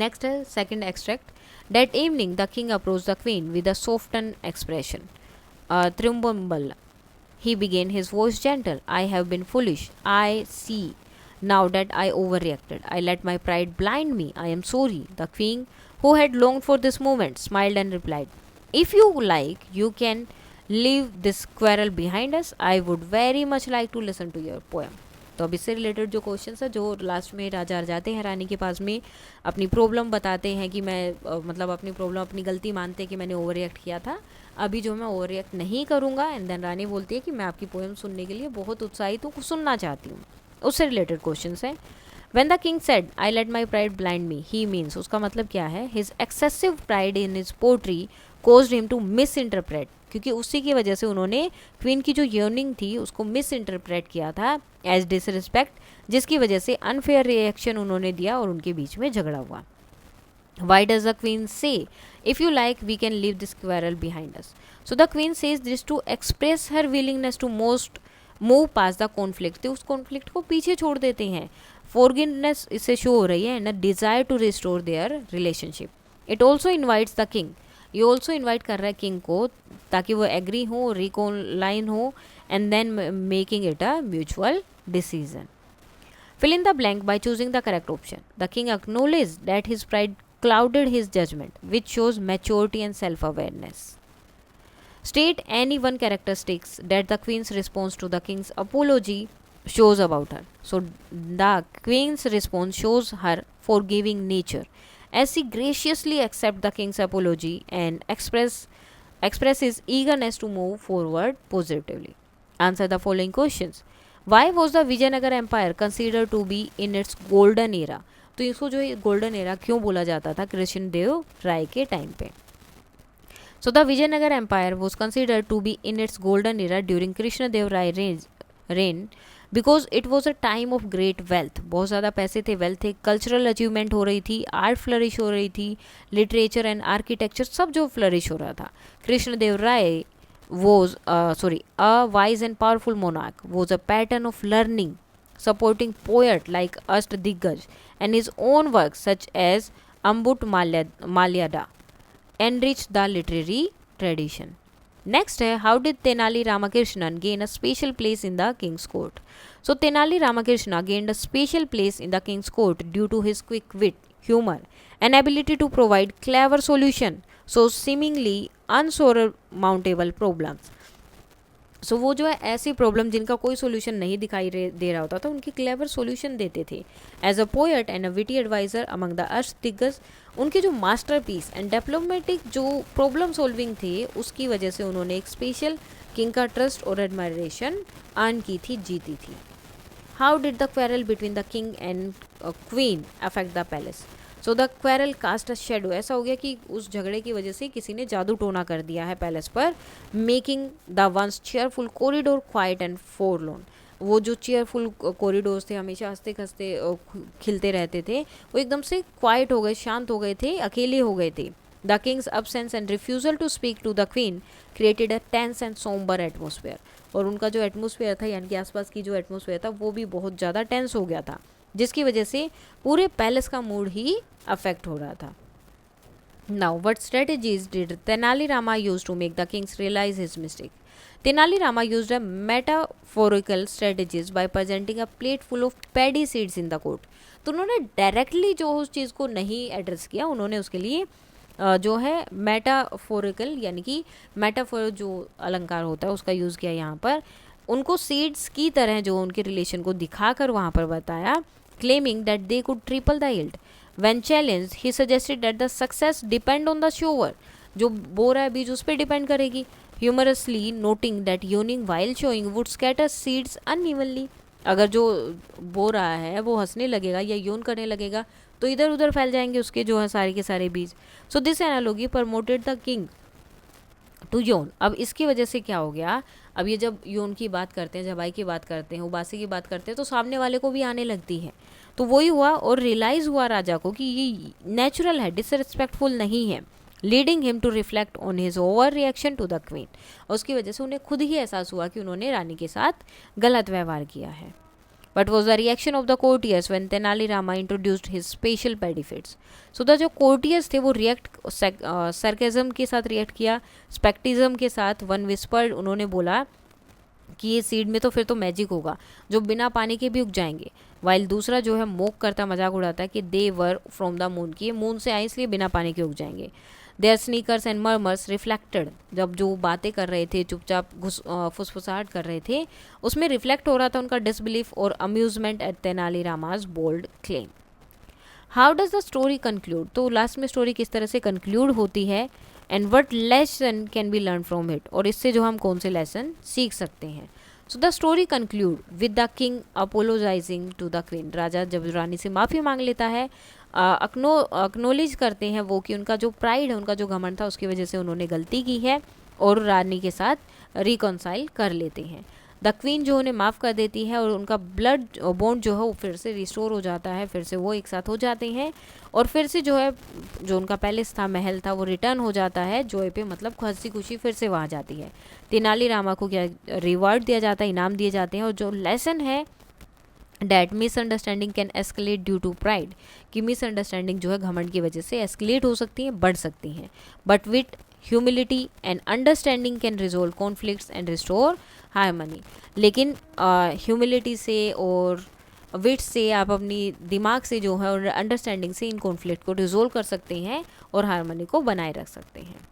Next है second extract. That evening the king approached the queen with a softened expression. Triumphal. He began his voice gentle. I have been foolish. I see now that I overreacted. I let my pride blind me. I am sorry. The queen, who had longed for this moment, smiled and replied, If you like, you can leave this quarrel behind us. I would very much like to listen to your poem. तो अब इससे related जो question है, जो last में राजा जाते हैं रानी के पास में, अपनी प्रॉब्लम बताते हैं कि मैं मतलब अपनी प्रॉब्लम, अपनी गलती मानते हैं कि मैंने ओवर रिएक्ट किया था, अभी जो मैं ओवर रिएक्ट नहीं करूँगा. एंड देन रानी बोलती है कि मैं आपकी पोएम सुनने के लिए बहुत उत्साहित हूँ, सुनना चाहती हूँ. उससे रिलेटेड क्वेश्चन है. When the king said, I let my pride blind me, he means, उसका मतलब क्या है? His excessive pride in his poetry caused him to misinterpret, क्योंकि उसी की वजह से उन्होंने क्वीन की जो यर्निंग थी उसको मिस इंटरप्रेट किया था एज डिसरिस्पेक्ट, जिसकी वजह से अनफेयर रिएक्शन उन्होंने दिया और उनके बीच में झगड़ा हुआ. Why does the queen say, if you like, we can leave this quarrel behind us? So the queen says this to express her willingness to move past the conflict. तो उस conflict को पीछे छोड़ देते हैं. Forgiveness इससे show हो रही है, and a desire to restore their relationship. It also invites the king. ये also invite कर रहा है king को ताकि वो agree हो, reconcile हो, and then making it a mutual decision. Fill in the blank by choosing the correct option. The king acknowledged that his pride clouded his judgment, which shows maturity and self-awareness. State any one characteristics that the queen's response to the king's apology shows about her. So the queen's response shows her forgiving nature, as she graciously accepts the king's apology and expresses eagerness to move forward positively. Answer the following questions. Why was the Vijayanagara empire considered to be in its golden era? तो इसको जो golden era क्यों बोला जाता था कृष्णदेव राय के time पे? So the Vijayanagar Empire was considered to be in its golden era during Krishnadev Rai reign because it was a time of great wealth. बहुत ज़्यादा पैसे थे, wealth थे, cultural achievement हो रही थी, art flourish हो रही थी, literature and architecture सब जो flourish हो रहा था. Krishnadev Rai was a wise and powerful monarch, was a pattern of learning, supporting poet like Ashtadiggaj and his own works such as Ambut Malyada enriched the literary tradition. Next है, how did Tenali Ramakrishnan gain a special place in the king's court? So Tenali Ramakrishna gained a special place in the king's court due to his quick wit, humor, and ability to provide clever solution so seemingly unsurmountable problems. सो वो जो है ऐसी problem जिनका कोई solution नहीं दिखाई दे रहा होता था, उनकी क्लेवर सोल्यूशन देते थे. As a poet and a witty adviser among the Ashtadiggaj, उनके जो मास्टरपीस एंड डिप्लोमेटिक जो प्रॉब्लम सॉल्विंग थे, उसकी वजह से उन्होंने एक स्पेशल किंग का ट्रस्ट और एडमायरेशन अर्न की थी, जीती थी. How did the quarrel between the king and queen affect the palace? So the quarrel cast a shadow. ऐसा हो गया कि उस झगड़े की वजह से किसी ने जादू टोना कर दिया है पैलेस पर, making the once cheerful corridor quiet and forlorn. वो जो चेयरफुल कॉरिडोर्स थे, हमेशा हंसते खसते खिलते रहते थे, वो एकदम से क्वाइट हो गए, शांत हो गए थे, अकेले हो गए थे. The king's absence and refusal to speak to the queen created a tense and sombre atmosphere. और उनका जो एटमोसफेयर था, यानी कि आसपास की जो एटमोसफेयर था, वो भी बहुत ज़्यादा टेंस हो गया था, जिसकी वजह से पूरे पैलेस का मूड ही अफेक्ट हो रहा था. Now what strategies did Tenali Rama use to make the king's realise his mistake? Tenali Rama used a metaphorical strategies by presenting a plate full of paddy seeds in the court. तो उन्होंने डायरेक्टली जो उस चीज़ को नहीं एड्रेस किया, उन्होंने उसके लिए जो है मेटाफोरिकल, यानी कि मेटाफोर जो अलंकार होता है उसका यूज़ किया यहाँ पर. उनको सीड्स की तरह जो उनके रिलेशन को दिखाकर वहाँ पर बताया, claiming that they could triple the yield. When challenged, he suggested that the success depend on the shower. जो बो रहा है बीज उस पर डिपेंड करेगी. Humorously noting that yawning while showing would scatter seeds unevenly. अगर जो बो रहा है वो हंसने लगेगा या यौन करने लगेगा तो इधर उधर फैल जाएंगे उसके जो है सारे के सारे बीज. So this analogy prompted the king to yawn. अब इसकी वजह से क्या हो गया, अब ये जब यौन की बात करते हैं, जबाई की बात करते हैं, उबासी की बात करते हैं, तो सामने वाले को भी आने लगती है. तो वही हुआ और रियलाइज़ हुआ राजा को कि ये नेचुरल है, डिसरिस्पेक्टफुल नहीं है, leading him to reflect on his overreaction to the queen. और उसकी वजह से उन्हें खुद ही एहसास हुआ कि उन्होंने रानी के साथ गलत व्यवहार किया है. What was the reaction of the courtiers when Tenali Rama introduced his special benefits? So the जो courtiers थे वो sarcasm के साथ react किया, spectism के साथ. One whispered, उन्होंने बोला कि ये सीड में तो फिर तो मैजिक होगा जो बिना पानी के भी उग जाएंगे. वाइल दूसरा जो है मोक करता मजाक उड़ाता है कि दे वर फ्रॉम द मून, की ये मून से आए इसलिए बिना पानी के उग जाएंगे. Their snickers and murmurs reflected, जब जो बातें कर रहे थे, चुपचाप फुसफुसाहट कर रहे थे, उसमें रिफ्लेक्ट हो रहा था उनका डिसबिलीफ और amusement at Tenali Rama's bold claim. How does the story conclude? तो लास्ट में स्टोरी किस तरह से कंक्लूड होती है, and what lesson can be learn from it, और इससे जो हम कौन से लेसन सीख सकते हैं. So the story conclude with the king apologising to the queen. राजा जब रानी से माफ़ी मांग लेता है, अक्नोलेज करते हैं वो कि उनका जो प्राइड है, उनका जो घमंड था, उसकी वजह से उन्होंने गलती की है और रानी के साथ रिकॉन्साइल कर लेते हैं. द क्वीन जो उन्हें माफ़ कर देती है और उनका ब्लड बॉन्ड जो है वो फिर से रिस्टोर हो जाता है, फिर से वो एक साथ हो जाते हैं और फिर से जो है जो उनका पैलेस था, महल था, वो रिटर्न हो जाता है जॉय पे, मतलब हंसी खुशी फिर से वहाँ जाती है। तेनालीरामा को क्या रिवार्ड दिया जाता है, इनाम दिए जाते हैं। और जो लेसन है that misunderstanding can escalate due to pride, कि मिसअंडरस्टैंडिंग जो है घमंड की वजह से एस्केलेट हो सकती हैं, बढ़ सकती हैं, but with humility and understanding can resolve conflicts and restore harmony. लेकिन ह्यूमिलिटी से और विट से आप अपनी दिमाग से जो है और अंडरस्टैंडिंग से इन कॉन्फ्लिक्ट को रिजोल्व कर सकते हैं और हारमनी को बनाए रख सकते हैं।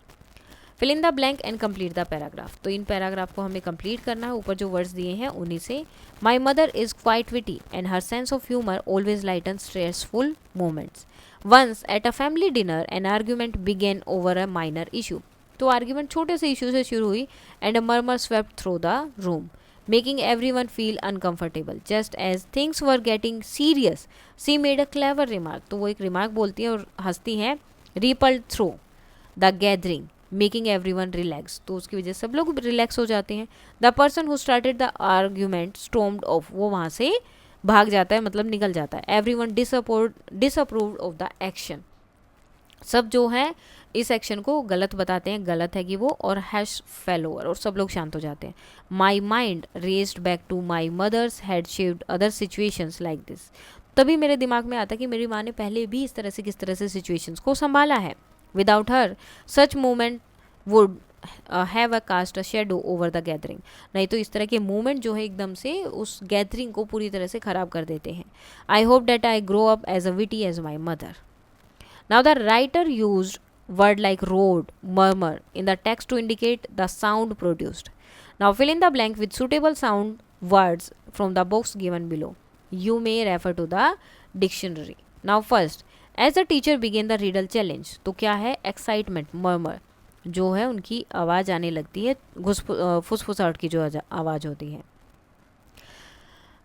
Fill in the blank and complete the paragraph, तो इन पैराग्राफ को हमें कंप्लीट करना है। ऊपर जो वर्ड्स दिए हैं उन्हीं से। My mother is quite witty and her sense of humour always lighten stressful moments. Once at a family dinner an argument began over a minor issue, तो आर्ग्यूमेंट छोटे से इशू से शुरू हुई। And a murmur swept through the room making everyone feel uncomfortable just as things were getting serious she made a clever remark, तो वो एक remark बोलती है और हंसती हैं। repelled through the gathering making everyone relax, तो उसकी वजह से सब लोग रिलैक्स हो जाते हैं। The person who started the argument stormed of, वो वहाँ से भाग जाता है, मतलब निकल जाता है। everyone disapproved of the action, सब जो है इस एक्शन को गलत बताते हैं, गलत है कि वो, और हैश फेल ओवर, और सब लोग शांत हो जाते हैं। My mind raced back to my mother's had shaved other situations like this, तभी मेरे दिमाग में आता कि मेरी माँ ने पहले भी इस तरह से किस तरह से सिचुएशंस को संभाला है। Without her such movement would have a cast a shadow over the gathering, नहीं तो इस तरह के मूवमेंट जो है एकदम से उस गैदरिंग को पूरी तरह से ख़राब कर देते हैं। I hope that I grow up as a witty as my mother. Now the writer used word like roared, murmur in the text to indicate the sound produced. Now fill in the blank with suitable sound words from the box given below. You may refer to the dictionary. Now first, as the teacher began the riddle challenge, तो क्या है excitement, murmur, जो है उनकी आवाज़ आने लगती है, फुसफुसाहट की जो आवाज़ होती है।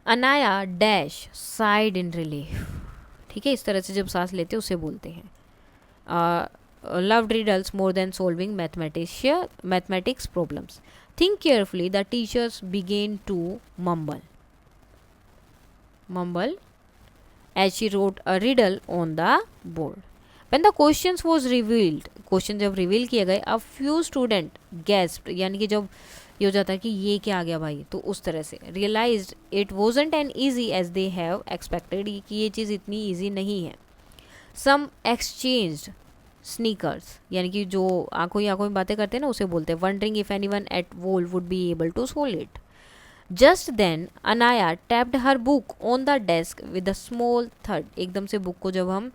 Anaya dash side in relief, ठीक है, इस तरह से जब सांस लेते हैं उसे बोलते हैं। Loved riddles more than solving mathematics problems. Think carefully the teachers began to mumble as she wrote a riddle on the board. When the questions was revealed, question जब रिवील किए गए, a few student gasped, यानी कि जब ये हो जाता है कि ये क्या आ गया भाई, तो उस तरह से realized it wasn't an easy as they have expected, कि ये चीज़ इतनी easy नहीं है। Some exchanged sneakers, यानी कि जो आंखों ही आंखों में बातें करते हैं ना उसे बोलते हैं। wondering if anyone at wall would be able to solve it. Just then Anaya tapped her book on the desk with a small thud. एकदम से बुक को जब हम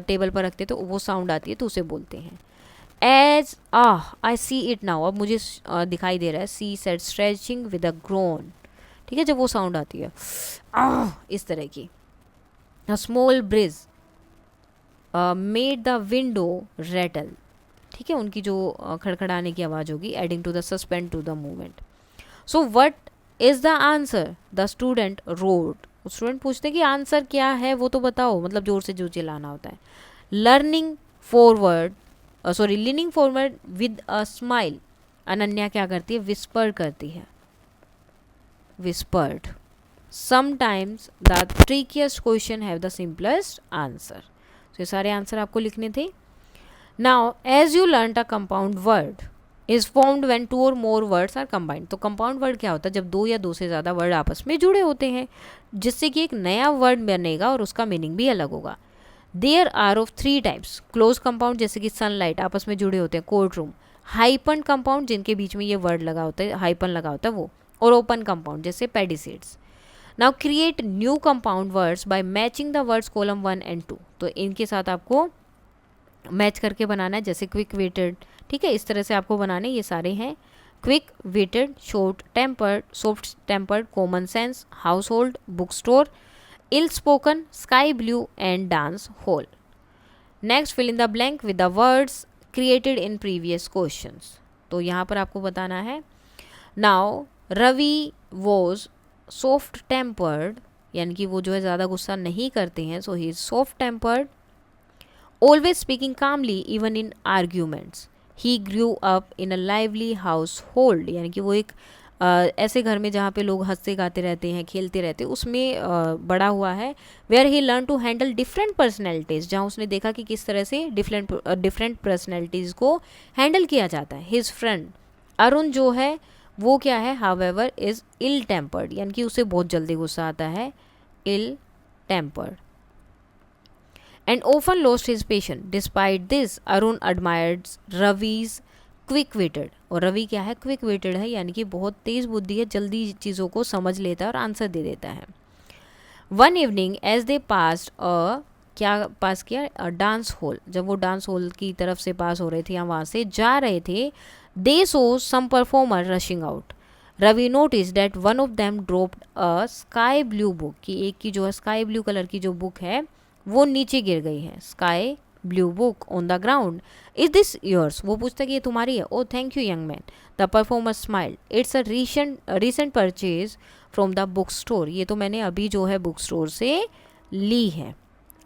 टेबल पर रखते तो वो साउंड आती है, तो उसे बोलते हैं। As I see it now, अब मुझे दिखाई दे रहा है। She said stretching with a groan, ठीक है, जब वो साउंड आती है इस तरह की। Small bridge made the window rattle, ठीक है, उनकी जो खड़खड़ाने की आवाज़ होगी, adding to the suspense to the movement. So what is the answer, the student wrote, student पूछते हैं कि आंसर क्या है वो तो बताओ, मतलब जोर से जो चिल्लाना होता है। Leaning forward with a smile, Ananya क्या करती है, विस्पर करती है, whispered. Sometimes the trickiest question have the simplest answer, तो ये सारे आंसर आपको लिखने थे। Now as you learn a compound word is formed when 2 or more words are combined, तो कंपाउंड वर्ड क्या होता है, जब 2 या 2 से ज़्यादा वर्ड आपस में जुड़े होते हैं, जिससे कि एक नया वर्ड बनेगा और उसका मीनिंग भी अलग होगा। There are of 3 types, close compound जैसे कि सनलाइट आपस में जुड़े होते हैं, कोर्ट रूम। हाइपन कंपाउंड जिनके बीच में ये वर्ड लगा होता है, हाइपन लगा होता है वो, और ओपन कंपाउंड जैसे पेडिसेड्स। Now create new compound words by matching the words column 1 and 2, तो इनके साथ आपको मैच करके बनाना है, जैसे क्विक वेटेड, ठीक है, इस तरह से आपको बनाने, ये सारे हैं। Quick witted, short tempered, soft tempered, common sense, household, bookstore, ill spoken, sky blue and dance hall. Next fill in the blank with the words created in previous questions, तो यहाँ पर आपको बताना है। Now Ravi was soft tempered, यानी कि वो जो है ज़्यादा गुस्सा नहीं करते हैं, so he is soft tempered. Always speaking calmly even in arguments. He grew up in a lively household, यानी कि वो एक ऐसे घर में जहाँ पे लोग हंसते गाते रहते हैं, खेलते रहते हैं, उसमें बड़ा हुआ है। Where he learn to handle different personalities, जहाँ उसने देखा कि किस तरह से डिफरेंट पर्सनैलिटीज़ को हैंडल किया जाता है। हिज फ्रेंड अरुण जो है वो क्या है, हाउएवर इज़ इल टेम्पर्ड, यानी कि उसे बहुत जल्दी गुस्सा आता है, इल tempered, and often lost his patience. Despite this, Arun admired Ravi's quick-witted, और रवि क्या है, क्विक विटेड है, यानी कि बहुत तेज़ बुद्धि है, जल्दी चीज़ों को समझ लेता है और आंसर दे देता है। One evening as they passed क्या पास किया, डांस हॉल, जब वो डांस हॉल की तरफ से पास हो रहे थे या वहाँ से जा रहे थे, they saw some performer rushing out. Ravi notice that one of them dropped a sky blue book, कि एक की जो है स्काई ब्लू कलर की जो बुक है वो नीचे गिर गई है, sky blue book on the ground. Is this yours, वो पूछता कि ये तुम्हारी है। Oh thank you young man, the performer smiled, it's a recent purchase from the book store, ये तो मैंने अभी जो है बुक स्टोर से ली है।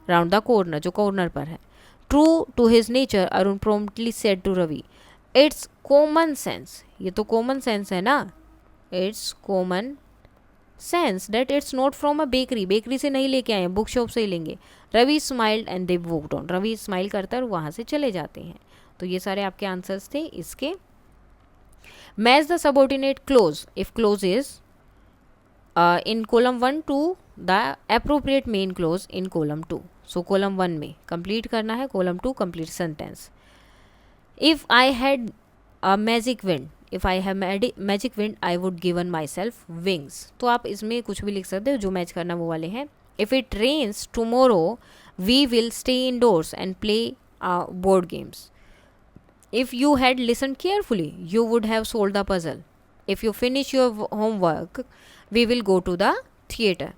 राउंड द कॉर्नर, जो कॉर्नर पर है। True to his nature, Arun promptly said to Ravi, it's common sense, ये तो कॉमन सेंस है ना, it's common sense that it's not from a bakery, bakery से नहीं लेके आए, बुक शॉप से ही लेंगे। Ravi smiled and they walked on, Ravi smile करता है और वहाँ से चले जाते हैं। तो ये सारे आपके आंसर्स थे इसके। Match the subordinate clause if clause is in column 1 to the appropriate main clause in column 2। So column 1 में कंप्लीट करना है, column 2 complete sentence. If I had a magic wand, if I have magic wand I would given myself wings, तो आप इसमें कुछ भी लिख सकते हो, जो मैच करना वो वाले हैं। If it rains tomorrow we will stay indoors and play board games. If you had listen carefully you would have solve the puzzle. If you finish your homework we will go to the theatre.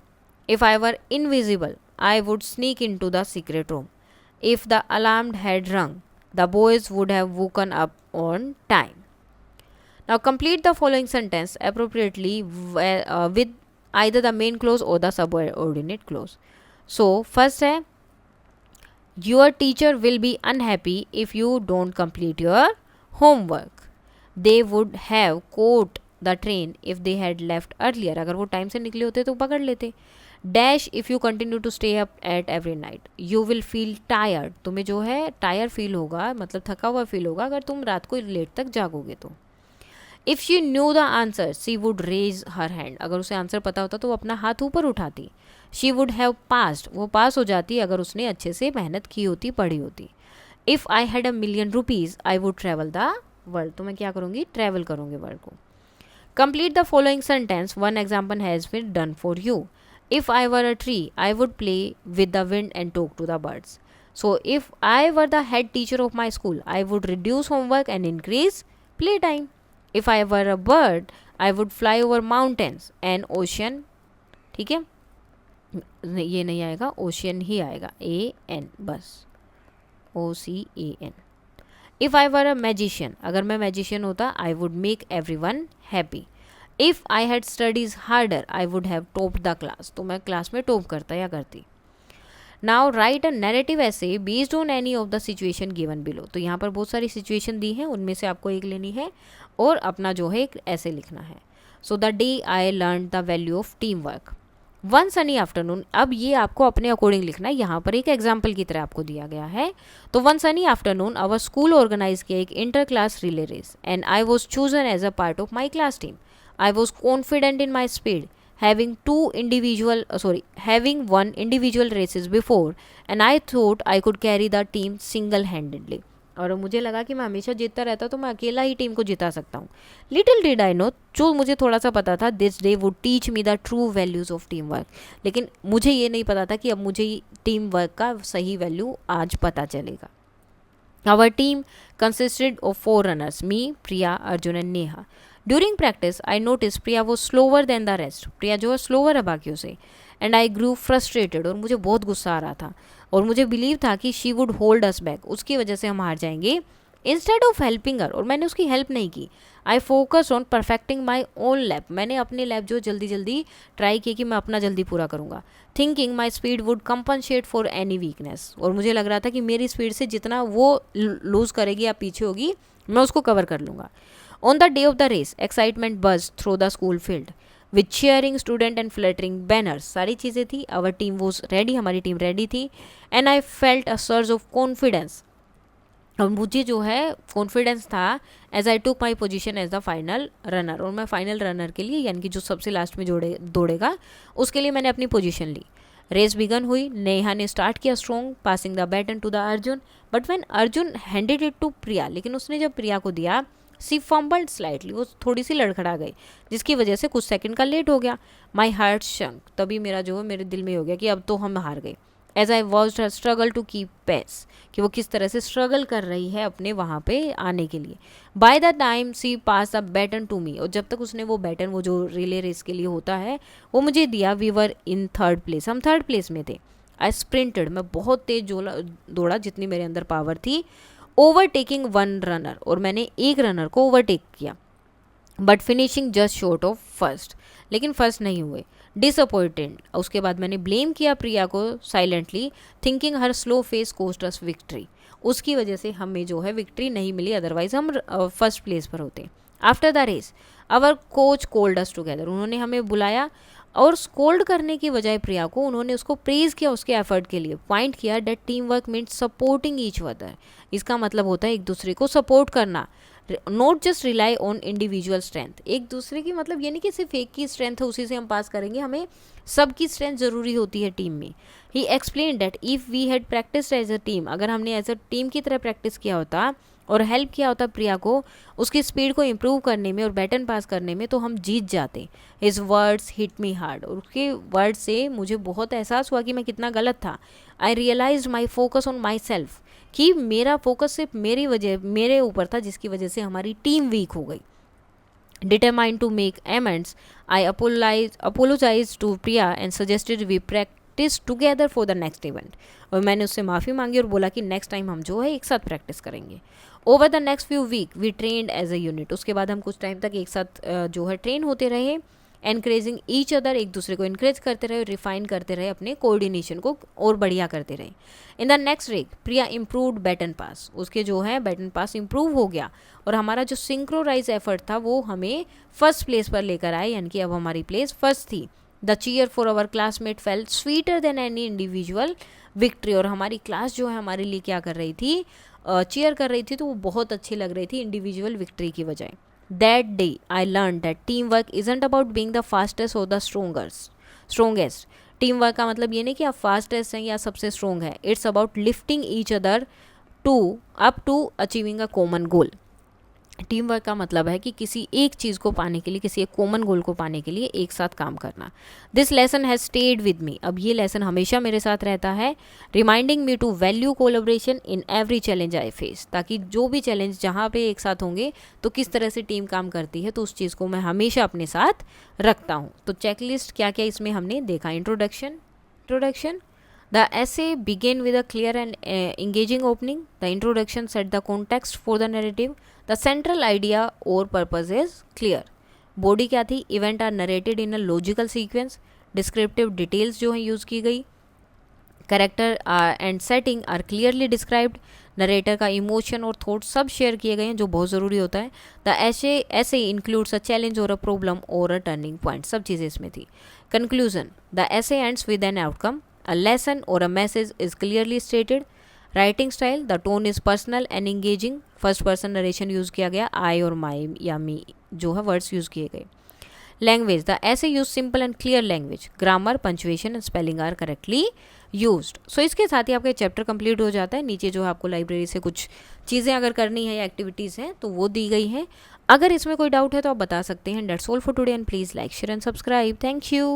If I were invisible I would sneak into the secret room. If the alarm had rang the boys would have woken up on time. Now complete the following sentence appropriately with either the main clause or the subordinate clause. So first है, your teacher will be unhappy if you don't complete your homework. They would have caught the train if they had left earlier. अगर वो time से निकले होते तो पकड़ लेते। Dash if you continue to stay up at every night. You will feel tired. तुम्हें जो है टायर फील होगा, मतलब थका हुआ फील होगा अगर तुम रात को लेट तक जागोगे तो। If she knew the answer she would raise her hand, अगर उसे आंसर पता होता तो वो अपना हाथ ऊपर उठाती। शी वुड हैव पास्ड, वो पास हो जाती अगर उसने अच्छे से मेहनत की होती, पढ़ी होती। If I had a million rupees I would travel the world, तो मैं क्या करूँगी, ट्रैवल करूँगी वर्ल्ड को। Complete the following sentence, one example has been done for you. If I were a tree I would play with the wind and talk to the birds. So if I were the head teacher of my school I would reduce homework and increase play time. If I were a bird, I would fly over mountains and ocean, ठीक है, ये नहीं आएगा, ocean ही आएगा, A-N बस, O-C-A-N। If I were a magician, अगर मैं magician होता I would make everyone happy. If I had studies harder, I would have topped the class, तो मैं क्लास में टॉप करता या करती। नाउ राइट अ नैरेटिव ऐसे based on any of the situation given below, तो यहाँ पर बहुत सारी सिचुएशन दी हैं, उनमें से आपको एक लेनी है और अपना जो है एक ऐसे लिखना है। So the day I learn the value of team work. One sunny afternoon, अब ये आपको अपने अकॉर्डिंग लिखना है, यहाँ पर एक एग्जाम्पल की तरह आपको दिया गया है। तो one sunny afternoon our school organise किया एक inter class relay race and I was chosen as a part of my class team. I was confident in my speed, having won individual races before and I thought I could carry the team single-handedly, और मुझे लगा कि मैं हमेशा जीतता रहता तो मैं अकेला ही टीम को जिता सकता हूँ। लिटिल डिड आई नो, जो मुझे थोड़ा सा पता था, this day would teach me the true values of team work, लेकिन मुझे ये नहीं पता था कि अब मुझे टीम वर्क का सही वैल्यू आज पता चलेगा। Our team consisted of 4 runners, me, Priya, Arjun and Neha. During practice I notice Priya was slower than the rest, Priya जो है स्लोवर है बाकियों से, एंड आई ग्रू फ्रस्ट्रेटेड, और मुझे बहुत गुस्सा आ रहा था और मुझे बिलीव था कि she would hold us back, उसकी वजह से हम हार जाएंगे। इंस्टेड ऑफ हेल्पिंग हर, और मैंने उसकी हेल्प नहीं की। I focus on perfecting my own lap, मैंने अपने लैप जो जल्दी जल्दी ट्राई किया कि मैं अपना जल्दी पूरा करूँगा। Thinking my speed would compensate for any weakness, और मुझे लग रहा था कि मेरी स्पीड से जितना वो लूज़ करेगी या पीछे होगी मैं उसको कवर कर लूँगा। On the day of the race excitement buzz through the school field with cheering student and fluttering banners, सारी चीज़ें थी. आवर टीम वॉज रेडी, हमारी टीम रेडी थी. And I felt a surge of confidence, और मुझे जो है कॉन्फिडेंस था as I took my position as the final runner, और मैं फाइनल रनर के लिए यानी कि जो सबसे लास्ट में दौड़ेगा उसके लिए मैंने अपनी पोजीशन ली. रेस बिगन हुई. नेहा ने स्टार्ट किया strong, passing the baton to the Arjun, but when Arjun handed it to Priya, लेकिन उसने जब प्रिया को दिया, सी फम्बल्ड स्लाइटली, वो थोड़ी सी लड़खड़ा गई, जिसकी वजह से कुछ सेकंड का लेट हो गया. माई हार्ट शंक, तभी मेरा जो है मेरे दिल में हो गया कि अब तो हम हार गए. As I watched her struggle to keep pace, कि वो किस तरह से स्ट्रगल कर रही है अपने वहाँ पे आने के लिए. By the time she passed the baton to me, और जब तक उसने वो बैटन, वो जो रिले रेस के लिए होता है, वो मुझे दिया, we were in third place, हम थर्ड प्लेस में थे. आई स्प्रिंटेड, मैं बहुत तेज दौड़ा जितनी मेरे अंदर पावर थी. ओवरटेकिंग वन रनर, और मैंने एक रनर को ओवरटेक किया. But finishing just short of first, लेकिन फर्स्ट नहीं हुए. डिसअपॉइंटेड, उसके बाद मैंने ब्लेम किया प्रिया को silently, thinking her slow pace cost us victory, उसकी वजह से हमें जो है विक्ट्री नहीं मिली, अदरवाइज हम फर्स्ट प्लेस पर होते. After the race our coach called us together, उन्होंने हमें बुलाया, और स्कोल्ड करने की बजाय प्रिया को उन्होंने उसको प्रेज किया उसके एफर्ट के लिए. पॉइंट किया that teamwork means supporting each other, इसका मतलब होता है एक दूसरे को सपोर्ट करना, not just rely on individual strength. एक दूसरे की मतलब ये नहीं कि सिर्फ एक की स्ट्रेंथ है उसी से हम पास करेंगे, हमें सबकी स्ट्रेंथ ज़रूरी होती है टीम में. He explain that if we had practice as a team, अगर हमने एज अ टीम की तरह प्रैक्टिस किया होता और हेल्प किया होता प्रिया को उसकी स्पीड को इम्प्रूव करने में और बैटन पास करने में, तो हम जीत जाते. His words hit me hard, और उसके वर्ड से मुझे बहुत एहसास हुआ कि मैं कितना गलत था. I realise my focus on myself, कि मेरा फोकस सिर्फ मेरे ऊपर था, जिसकी वजह से हमारी टीम वीक हो गई. Determined to make amends, I apologise to Priya and suggested we practice together for the next event, और मैंने उससे माफ़ी मांगी और बोला कि नेक्स्ट टाइम हम जो है एक साथ प्रैक्टिस करेंगे. Over the next few week we trained as a unit, उसके बाद हम कुछ टाइम तक एक साथ जो है ट्रेन होते रहे. एनकरेजिंग ईच अदर, एक दूसरे को इनक्रेज करते रहे, रिफाइन करते रहे, अपने कोऑर्डिनेशन को और बढ़िया करते रहे. In the next race Priya improved baton pass, उसके जो है बैटन पास इम्प्रूव हो गया, और हमारा जो सिंक्रोनाइज एफर्ट था वो हमें फर्स्ट प्लेस पर लेकर आए, यानी कि अब हमारी प्लेस फर्स्ट थी. The cheer for our classmate felt sweeter than any individual victory, और हमारी क्लास जो है हमारे लिए क्या कर रही थी, चीयर कर रही थी, तो वो बहुत अच्छी लग रही थी इंडिविजुअल विक्ट्री की बजाय. That day, I learned that teamwork isn't about being the fastest or the strongest. Team work का मतलब ये नहीं कि आप फास्टेस्ट हैं या सबसे स्ट्रोंग है. It's about lifting each other up to achieving a common goal. Teamwork का मतलब है कि किसी एक चीज़ को पाने के लिए, किसी एक कॉमन गोल को पाने के लिए एक साथ काम करना. This lesson has stayed with me, अब ये लेसन हमेशा मेरे साथ रहता है. Reminding me to value collaboration in every challenge I face, ताकि जो भी चैलेंज जहाँ पे एक साथ होंगे तो किस तरह से टीम काम करती है, तो उस चीज़ को मैं हमेशा अपने साथ रखता हूँ. तो चेकलिस्ट क्या क्या इसमें हमने देखा. Introduction. The essay began with a clear and engaging opening. The introduction set the context for the narrative. The central idea or purpose is clear. Body क्या थी, event are narrated in a logical sequence. Descriptive details जो है use की गई. Character and setting are clearly described. Narrator का emotion और thought सब share किए गए हैं, जो बहुत ज़रूरी होता है. द ऐसे इंक्लूड्स अ चैलेंज और अ प्रॉब्लम और अ टर्निंग पॉइंट, सब चीज़ें इसमें थी. कंक्लूजन. द ऐसे ends with an outcome. A lesson or a message is clearly stated. Writing style, the tone is personal and engaging. First person narration use किया गया, I और my या me जो है वर्ड्स यूज़ किए गए. Language, the essay use simple and clear language. Grammar, punctuation and spelling are correctly used. So इसके साथ ही आपका चैप्टर कंप्लीट हो जाता है. नीचे जो है आपको लाइब्रेरी से कुछ चीज़ें अगर करनी है या एक्टिविटीज़ हैं तो वो दी गई हैं. अगर इसमें कोई डाउट है तो आप बता सकते हैं. That's all for today and please like, share and subscribe. Thank you.